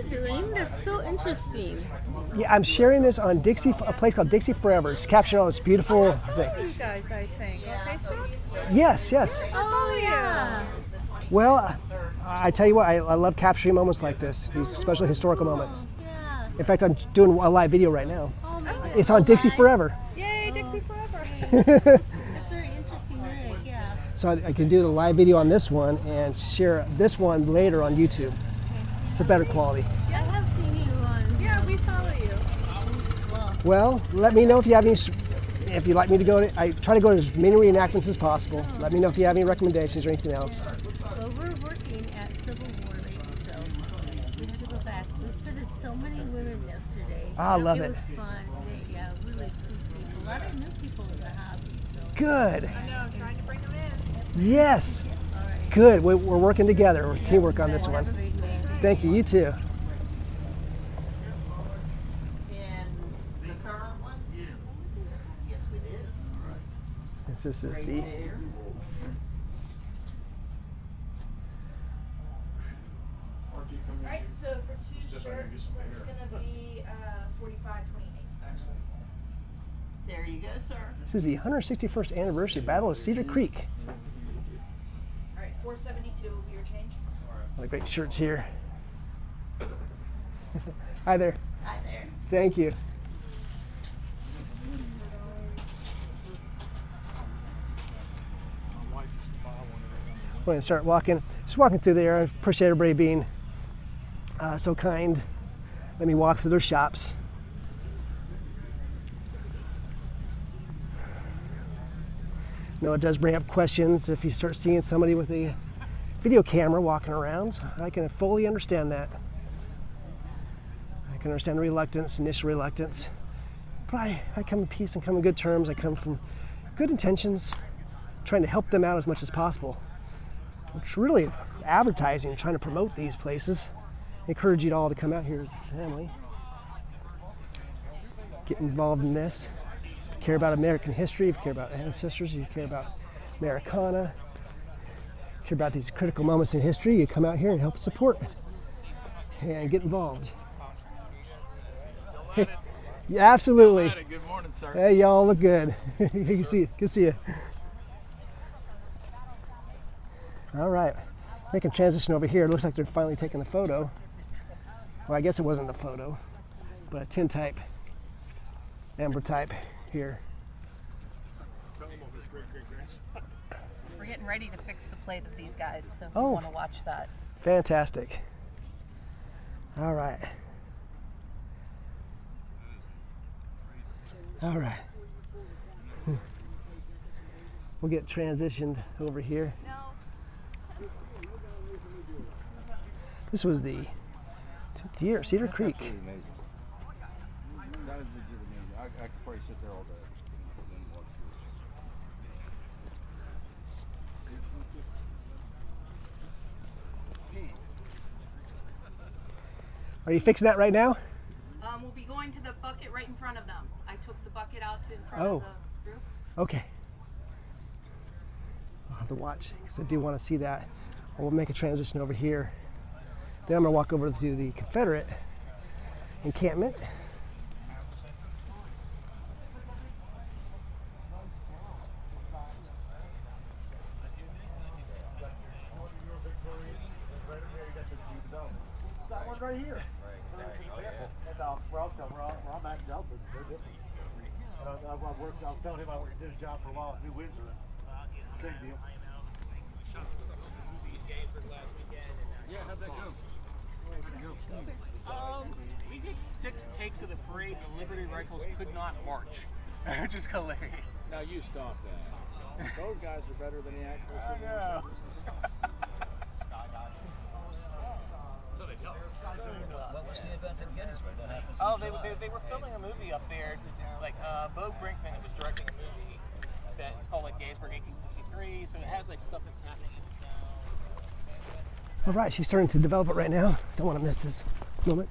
doing? That's so interesting. Yeah, I'm sharing this on Dixie, a place called Dixie Forever. It's capturing all this beautiful thing. You guys, I think. On Facebook? Yes, yes. Oh, yeah. Well, I tell you what, I love capturing moments like this, these special historical moments. Yeah. In fact, I'm doing a live video right now. Oh, my God. It's on Dixie Forever. Yay, Dixie Forever. That's very interesting rig, yeah. So I can do the live video on this one and share this one later on YouTube. It's a better quality. Yeah, I have seen you on. Yeah, we follow you. Well, let me know if you have any, if you'd like me to go to, I try to go to as many reenactments as possible. Let me know if you have any recommendations or anything else. Well, we're working at Civil War lately, so we have to go back. We fitted so many women yesterday. I love it. It was fun. Yeah, really sweet people. A lot of new people in the hobby. So. Good. I know, I'm trying to bring them in. Yes. Good. We're working together. We're teamwork on this one. Thank you. You too. This is the. Alright, so for two shirts, it's gonna be $45.28. There you go, sir. This is the 161st anniversary Battle of Cedar Creek. Alright, $4.72 will be your change. What a great shirts here. Hi there. Hi there. Thank you. We're going to start walking, just walking through there. I appreciate everybody being so kind. Let me walk through their shops. You know, it does bring up questions if you start seeing somebody with a video camera walking around. So I can fully understand that. I can understand the reluctance, initial reluctance. But I come in peace and come in good terms. I come from good intentions, trying to help them out as much as possible. It's really advertising, trying to promote these places. I encourage you all to come out here as a family. Get involved in this. If you care about American history, if you care about ancestors, if you care about Americana, if you care about these critical moments in history, you come out here and help support and get involved. Yeah, absolutely. Good morning, sir. Hey, y'all look good. Good to see you. Good to see you. All right, making transition over here. It looks like they're finally taking the photo. Well, I guess it wasn't the photo, but a tintype, ambrotype here. We're getting ready to fix the plate of these guys, so if Oh. you want to watch that. Fantastic. All right. All right. We'll get transitioned over here. This was the 10th year, Cedar Creek. Absolutely amazing. That is legit amazing. I could probably sit there all day. Are you fixing that right now? We'll be going to the bucket right in front of them. I took the bucket out in front Oh. of the group. Okay. I'll have to watch because I do want to see that. We'll make a transition over here. Then I'm going to walk over to the Confederate encampment. That one right here. And where I'm at in Delta, it's no different. And I was telling him I did a job for a while at New Windsor. Same deal. Yeah, how'd that go? We did 6 takes of the parade. The Liberty Rifles could not march, which was hilarious. Now you stop that. Those guys are better than the actual. I know. So they tell us. What was the event in Gettysburg? What happens? Oh, they were filming a movie up there. Bo Brinkman was directing a movie that's called like Gettysburg 1863. So it has like stuff that's happening in the town. All right, she's starting to develop it right now. Don't want to miss this moment.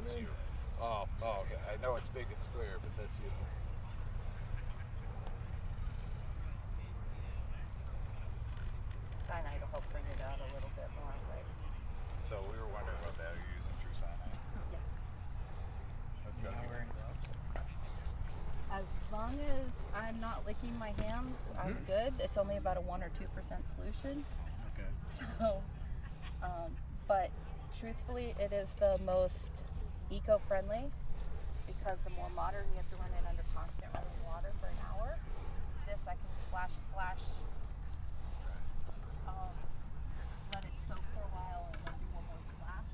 That's you. Oh, okay. I know it's big and square, but that's you. Cyanide will help bring it out a little bit more, right? So we were wondering about that. Are you using true cyanide? Yes. That's gotta be wearing gloves. As long as I'm not licking my hands, I'm good. It's only about a 1 or 2% solution. Okay. So, but truthfully, it is the most eco-friendly because the more modern, you have to run it under constant running water for an hour. This I can splash, let it soak for a while, and then do one more splash.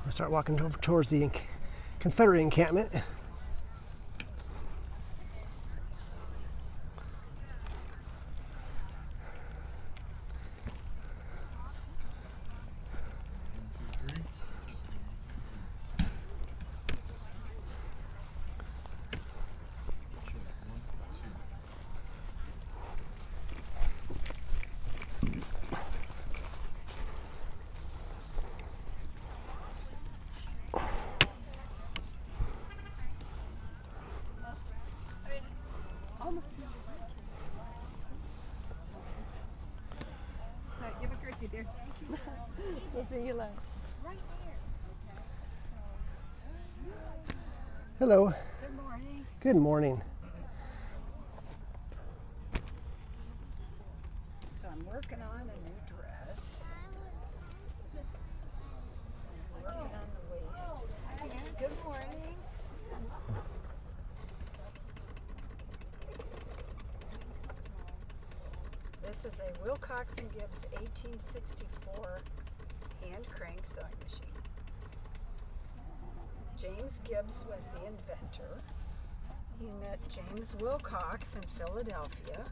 We'll start walking over towards the Confederate encampment. Almost to Right, give a curtsy, dear. Thank you. We'll see you later. Right here. Hello. Good morning. Good morning. So I'm working on a new dress. I'm working on the waist. Good morning. This is a Wilcox & Gibbs 1864 hand crank sewing machine. James Gibbs was the inventor. He met James Wilcox in Philadelphia.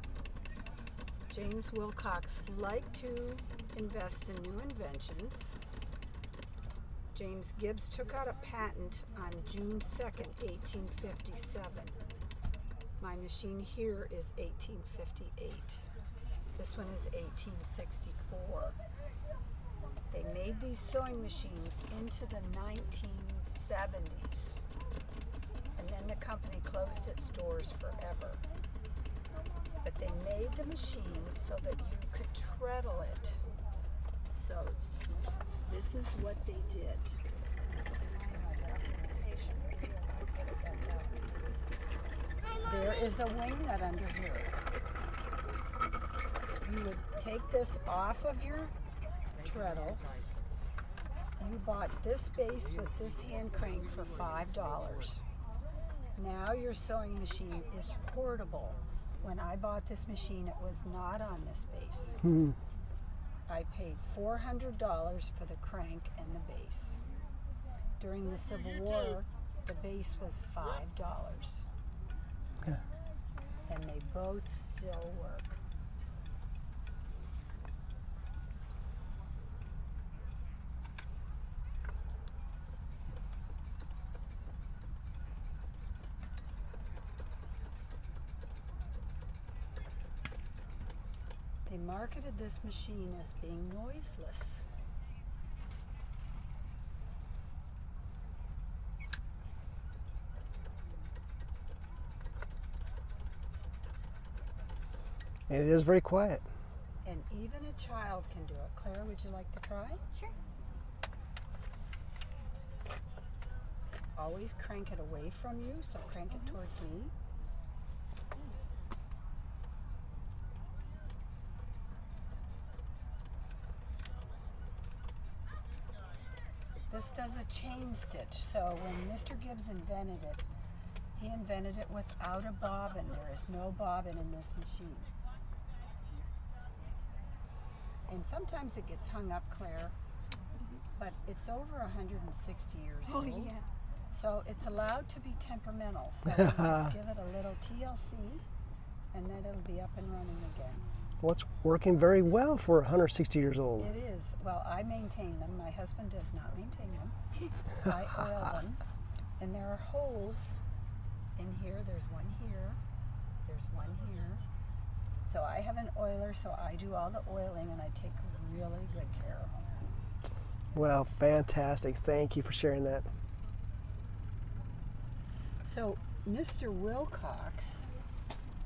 James Wilcox liked to invest in new inventions. James Gibbs took out a patent on June 2nd, 1857. My machine here is 1858. This one is 1864. They made these sewing machines into the 1970s. And then the company closed its doors forever. But they made the machines so that you could treadle it. So this is what they did. There is a wing nut under here. You would take this off of your treadle. You bought this base with this hand crank for $5. Now your sewing machine is portable. When I bought this machine, it was not on this base. I paid $400 for the crank and the base. During the Civil War, the base was $5. And they both still work. They marketed this machine as being noiseless. And it is very quiet. And even a child can do it. Claire, would you like to try? Sure. Always crank it away from you, so crank it towards me. This does a chain stitch, so when Mr. Gibbs invented it, he invented it without a bobbin. There is no bobbin in this machine. And sometimes it gets hung up, Claire, but it's over 160 years old. Oh, yeah. So it's allowed to be temperamental. So you just give it a little TLC, and then it'll be up and running again. Well, it's working very well for 160 years old. It is. Well, I maintain them. My husband does not maintain them. I oil them. And there are holes in here. There's one here. There's one here. So I have an oiler, so I do all the oiling and I take really good care of them. Well, fantastic. Thank you for sharing that. So Mr. Wilcox,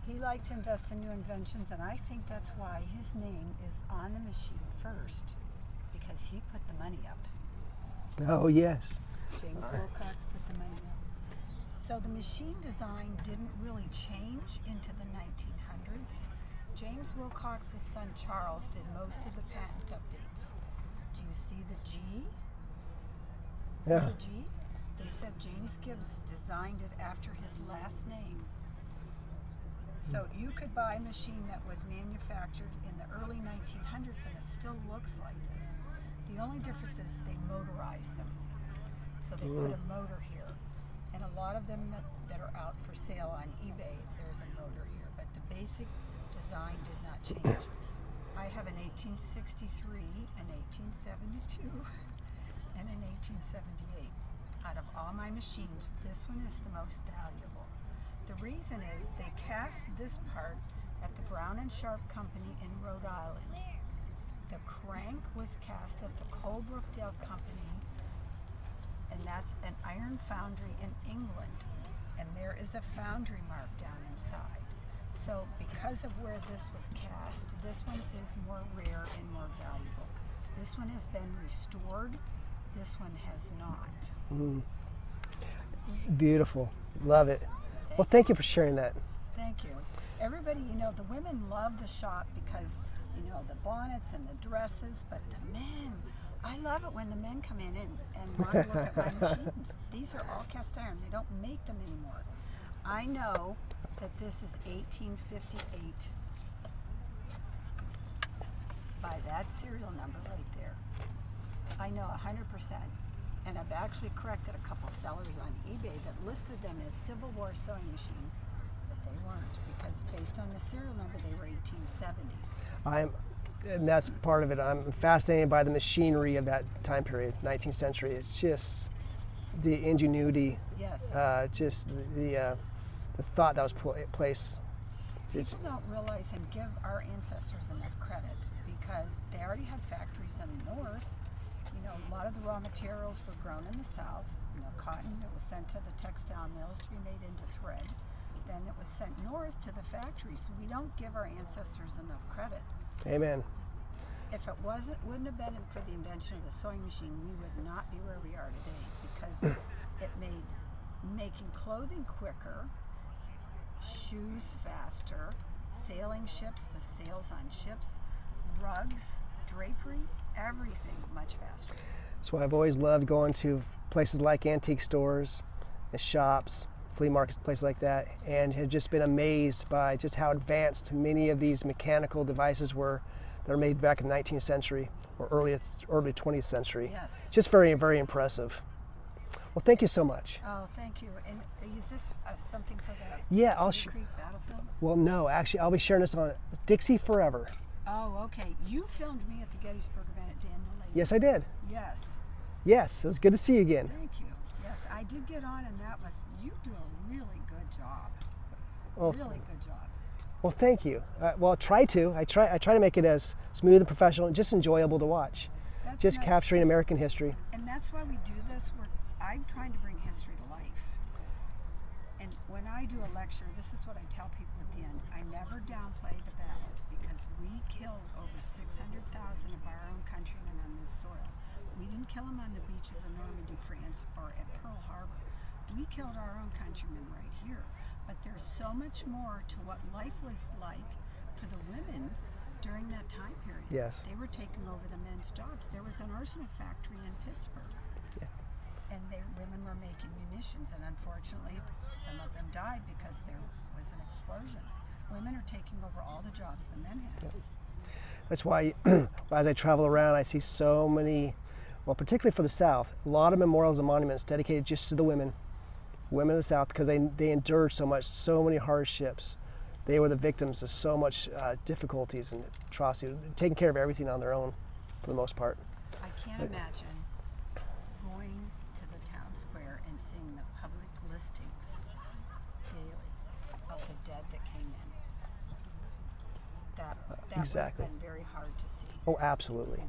he liked to invest in new inventions, and I think that's why his name is on the machine first, because he put the money up. Oh, yes. James Wilcox put the money up. So the machine design didn't really change into the 1900s. James Wilcox's son Charles did most of the patent updates. Do you see the G? See the G? They said James Gibbs designed it after his last name. So you could buy a machine that was manufactured in the early 1900s and it still looks like this. The only difference is they motorized them. So they put a motor here. And a lot of them that are out for sale on eBay, there's a motor here. But the basic design did not change. I have an 1863, an 1872, and an 1878. Out of all my machines, this one is the most valuable. The reason is they cast this part at the Brown and Sharp Company in Rhode Island. The crank was cast at the Colebrookdale Company, and that's an iron foundry in England. And there is a foundry mark down inside. So because of where this was cast, this one is more rare and more valuable. This one has been restored. This one has not. Beautiful. Love it. Well, thank you for sharing that. Thank you. Everybody, you know, the women love the shop because, you know, the bonnets and the dresses, but the men, I love it when the men come in and want to look at my machines. These are all cast iron. They don't make them anymore. I know that this is 1858 by that serial number right there. I know 100%. And I've actually corrected a couple sellers on eBay that listed them as Civil War sewing machine, but they weren't, because based on the serial number, they were 1870s. And that's part of it. I'm fascinated by the machinery of that time period, 19th century. It's just the ingenuity, yes. Just the thought that was placed. People don't realize and give our ancestors enough credit because they already had factories in the north. You know, a lot of the raw materials were grown in the south. You know, cotton, it was sent to the textile mills to be made into thread. Then it was sent north to the factories. So we don't give our ancestors enough credit. Amen. If it wouldn't have been for the invention of the sewing machine, we would not be where we are today because it made making clothing quicker, shoes faster, sailing ships, the sails on ships, rugs, drapery, everything much faster. That's why I've always loved going to places like antique stores, and shops, flea markets, places like that, and have just been amazed by just how advanced many of these mechanical devices were that were made back in the 19th century or early 20th century. Yes. Just very, very impressive. Well, thank you so much. Oh, thank you. And is this something for the Cedar Creek battlefield? Well, no, actually, I'll be sharing this on Dixie Forever. Oh, okay. You filmed me at the Gettysburg event at Daniel Lake. Yes, I did. Yes. Yes, it was good to see you again. Thank you. Yes, I did get on, and that was, you do a really good job. Well, really good job. Well, thank you. Well, I try to make it as smooth and professional and just enjoyable to watch. That's just nice. capturing American history. And that's why we do this. I'm trying to bring history to life. And when I do a lecture, this is what I tell people at the end. I never downplay the battle because we killed over 600,000 of our own countrymen on this soil. We didn't kill them on the beaches of Normandy, France, or at Pearl Harbor. We killed our own countrymen right here. But there's so much more to what life was like for the women during that time period. Yes. They were taking over the men's jobs. There was an arsenal factory in Pittsburgh. Yeah. And women were making munitions, and unfortunately, some of them died because there was an explosion. Women are taking over all the jobs the men had. Yeah. That's why, as I travel around, I see so many, well, particularly for the South, a lot of memorials and monuments dedicated just to the women of the South, because they endured so much, so many hardships. They were the victims of so much difficulties and atrocity, taking care of everything on their own for the most part. I can't imagine going to the town square and seeing the public listings daily of the dead that came in. That Exactly. would have been very hard to see. Oh, absolutely.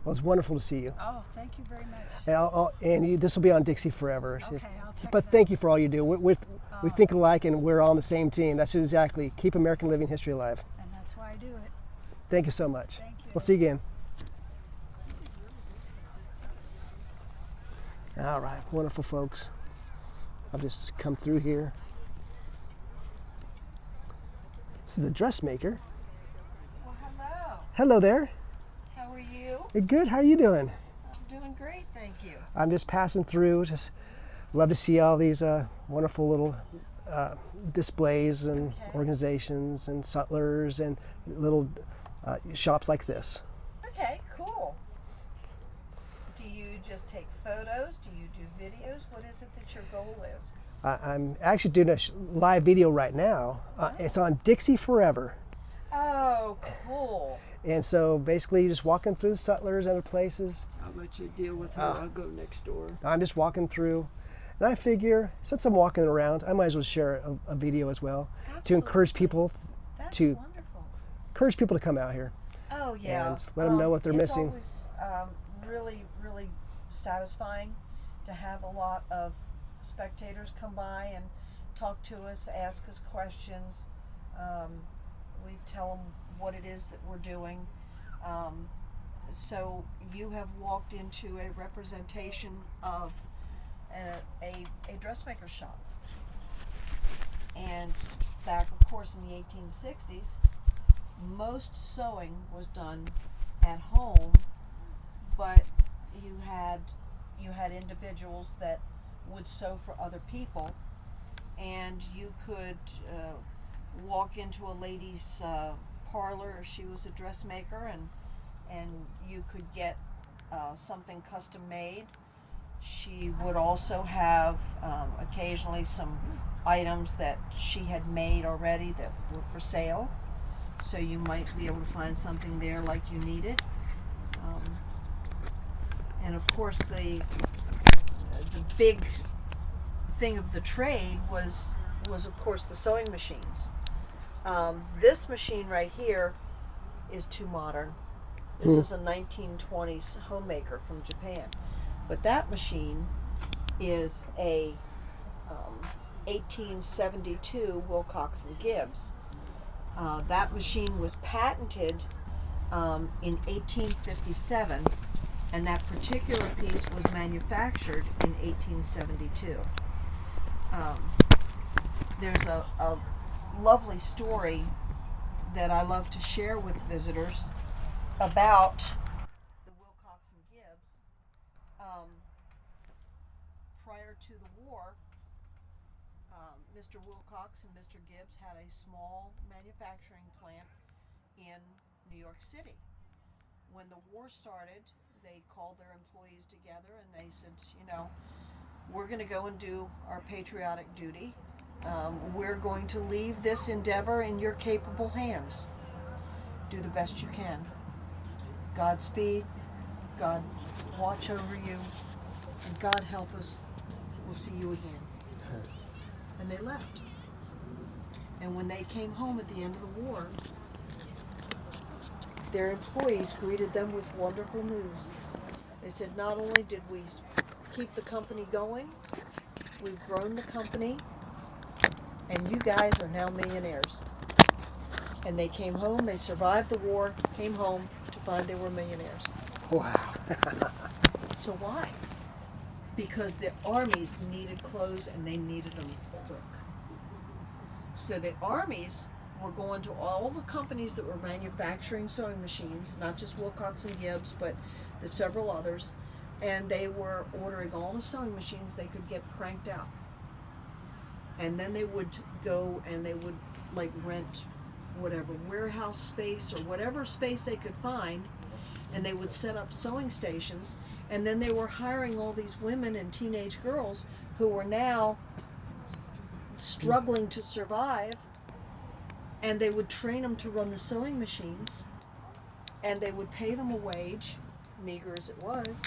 Well, it's wonderful to see you. Oh, thank you very much. And this will be on Dixie forever. Okay, I'll check but it thank you for all you do. We think alike, and we're all on the same team. That's exactly, keep American living history alive. And that's why I do it. Thank you so much. Thank you. We'll see you again. All right, wonderful folks. I'll just come through here. This is the dressmaker. Well, hello. Hello there. How are you? Good, how are you doing? I'm doing great, thank you. I'm just passing through. Just love to see all these wonderful little displays and organizations and sutlers and little shops like this. Okay, cool. Do you just take photos? Do you do videos? What is it that your goal is? I'm actually doing a live video right now. It's on Dixie Forever. Oh, cool. And so basically you're just walking through the sutlers and other places. I'll let you deal with her. I'll go next door. I'm just walking through. And I figure, since I'm walking around, I might as well share a video as well. Absolutely. To encourage people Wonderful. encourage people to come out here. Oh, yeah. And let them know what they're missing. It's always really, really satisfying to have a lot of spectators come by and talk to us, ask us questions. We tell them what it is that we're doing. So you have walked into a representation of a dressmaker shop. And back, of course, in the 1860s, most sewing was done at home, but you had individuals that would sew for other people, and you could walk into a lady's parlor if she was a dressmaker, and you could get something custom made. She would also have occasionally some items that she had made already that were for sale, so you might be able to find something there like you needed. And of course the big thing of the trade was of course the sewing machines. This machine right here is too modern. This is a 1920s homemaker from Japan. But that machine is a 1872 Wilcox and Gibbs. That machine was patented in 1857, and that particular piece was manufactured in 1872. There's a lovely story that I love to share with visitors about the Wilcox and Gibbs. Prior to the war, Mr. Wilcox and Mr. Gibbs had a small manufacturing plant in New York City. When the war started, they called their employees together and they said, we're going to go and do our patriotic duty. We're going to leave this endeavor in your capable hands. Do the best you can. Godspeed. God watch over you. And God help us. We'll see you again. And they left. And when they came home at the end of the war, their employees greeted them with wonderful news. They said, not only did we keep the company going, we've grown the company, and you guys are now millionaires. And they came home, they survived the war, came home to find they were millionaires. Wow. So why? Because the armies needed clothes and they needed them quick. So the armies were going to all the companies that were manufacturing sewing machines, not just Wilcox and Gibbs, but the several others, and they were ordering all the sewing machines they could get cranked out. And then they would go and they would rent whatever warehouse space or whatever space they could find, and they would set up sewing stations, and then they were hiring all these women and teenage girls who were now struggling to survive, and they would train them to run the sewing machines, and they would pay them a wage, meager as it was,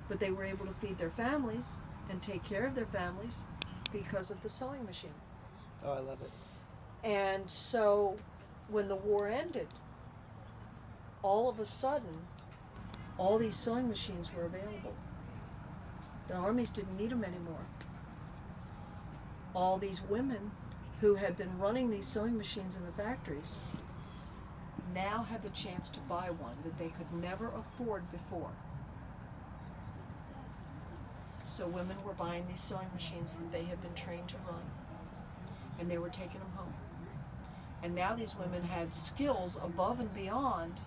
but they were able to feed their families and take care of their families because of the sewing machine. Oh, I love it. And so when the war ended, all of a sudden, all these sewing machines were available. The armies didn't need them anymore. All these women who had been running these sewing machines in the factories now had the chance to buy one that they could never afford before. So women were buying these sewing machines that they had been trained to run, and they were taking them home. And now these women had skills above and beyond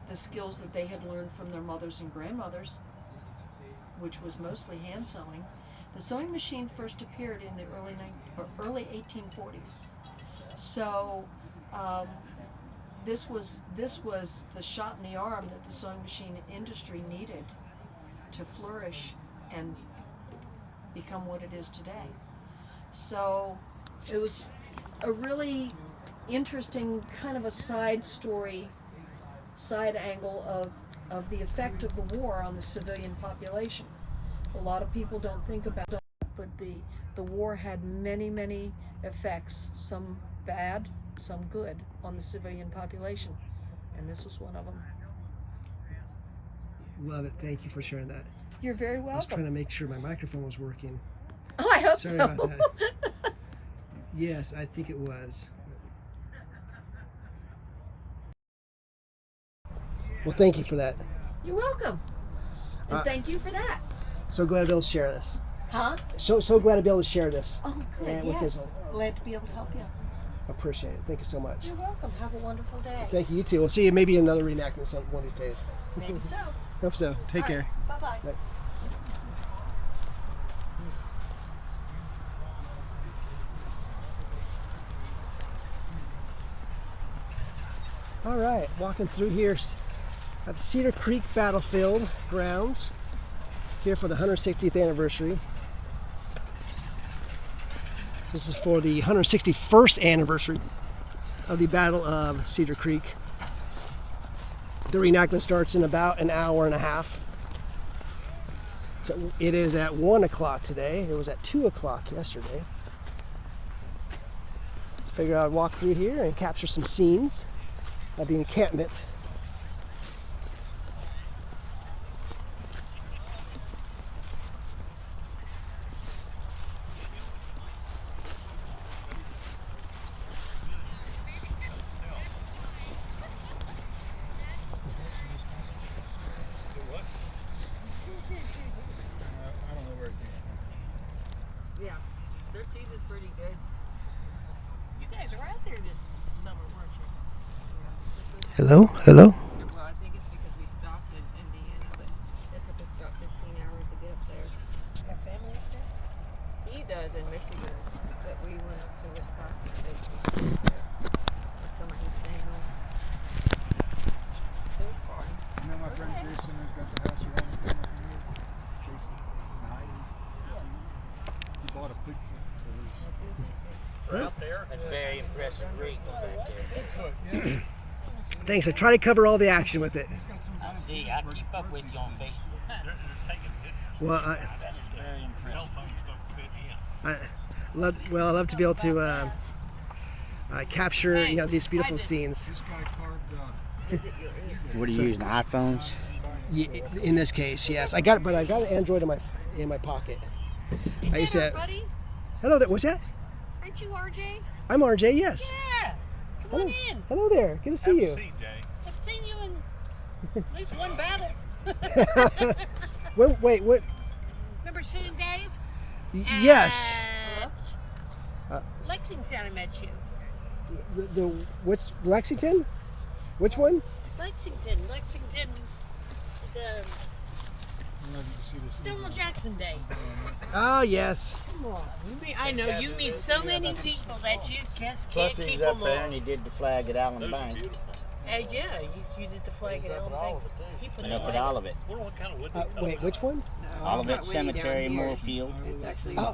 the skills that they had learned from their mothers and grandmothers, which was mostly hand sewing. The sewing machine first appeared in the early 1840s. So this was the shot in the arm that the sewing machine industry needed to flourish and become what it is today. So it was a really interesting kind of a side story, side angle of the effect of the war on the civilian population. A lot of people don't think about it, but the war had many, many effects, some bad, some good, on the civilian population, and this was one of them. Love it. Thank you for sharing that. You're very welcome. I was trying to make sure my microphone was working. Oh, I hope Sorry so. about that. Yes, I think it was. Well, thank you for that. You're welcome. And thank you for that. So glad to be able to share this. Huh? So glad to be able to share this. Oh, good. And with Yes. this, Glad to be able to help you. appreciate it. Thank you so much. You're welcome. Have a wonderful day. Thank you. You too. We'll see you maybe in another reenactment one of these days. Maybe so. Hope so. Take All care. right. Bye-bye. Bye. All right, walking through here at the Cedar Creek Battlefield grounds here for the 160th anniversary. This is for the 161st anniversary of the Battle of Cedar Creek. The reenactment starts in about an hour and a half. So it is at 1 o'clock today. It was at 2 o'clock yesterday. So figured I'd walk through here and capture some scenes of the encampment. Yeah, their cheese is pretty good. You guys were out there this summer, weren't you? Hello, hello. Well, I think it's because we stopped in Indiana, but it took us about 15 hours to get up there. Got family up there? He does in Michigan, but we went up to Wisconsin basically. Some of his family. It was fun. You know my friend Jason has got the house around the corner from here? Jason and Heidi. He bought a Bigfoot. Out there? That's very impressive rig back there. Bigfoot, yeah. Thanks. I try to cover all the action with it. I see. I keep up with you on Facebook. Well, That is very impressive. I love to be able to capture these beautiful scenes. This guy carved. What are you using? iPhones? In this case, yes. I got it, but I got an Android in my pocket. I used to. Buddy? Hello there. What's that? Aren't you RJ? I'm RJ. Yes. Yeah. Come on in. Hello there. Good to see you. I've seen you in at least one battle. Wait. What? Remember seeing Dave? Yes. Lexington, I met you. The which Lexington? Which one? Lexington, the Stonewall Jackson Day. Oh yes. Come on, I know you meet so many people that you just can't Plus he keep was up them there all. and he did the flag at Allen Bank. Yeah, you did the flag at Allen Bank. He put And up at Olivet. Wait, which one? Olivet Cemetery, Moorfield,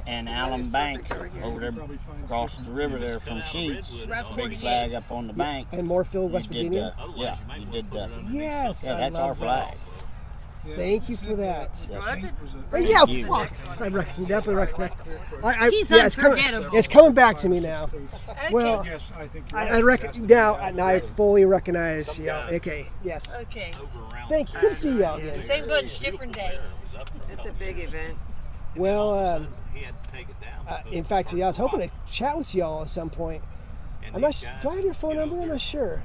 and Allen Bank over there across the river there from Sheets. Big flag up on the bank. And Moorfield, West Virginia. Yeah, you did the. Yes. Yeah, that's our flag. Thank you for that. What? Yeah, you. fuck. Definitely recognize. He's yeah, it's coming back to me now. Well, Yes, I think I reckon now I fully recognize. Yeah. Okay. Yes. Okay. Thank you. Good to see y'all again. Same bunch, different day. It's a big event. Well, in fact, yeah, I was hoping to chat with y'all at some point. I'm not. Do I have your phone number? I'm not sure.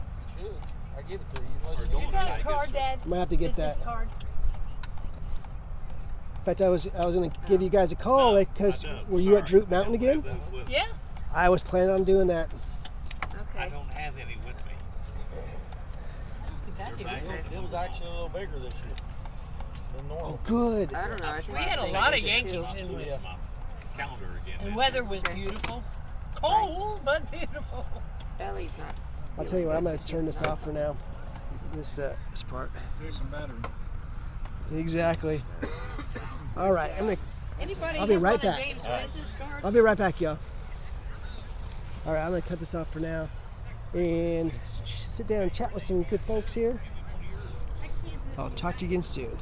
I give it to you. You got a card, Dad? I might have to get that. Card. In fact, I was going to give you guys a call because were you at Droop Mountain again? Yeah. I was planning on doing that. Okay. I don't have any with me. It was actually a little bigger this year than normal. Oh, good. I don't know. We had a lot of Yankees, didn't we? Calendar again. And weather was beautiful. Cold, but beautiful. Belly's not. I'll tell you what. I'm going to turn this off for now. This part. Save some battery. Exactly. All right. Anybody I'll be have right one of back. James' business cards? I'll be right back, y'all. All right. I'm going to cut this off for now and sit down and chat with some good folks here. I'll talk to you again soon.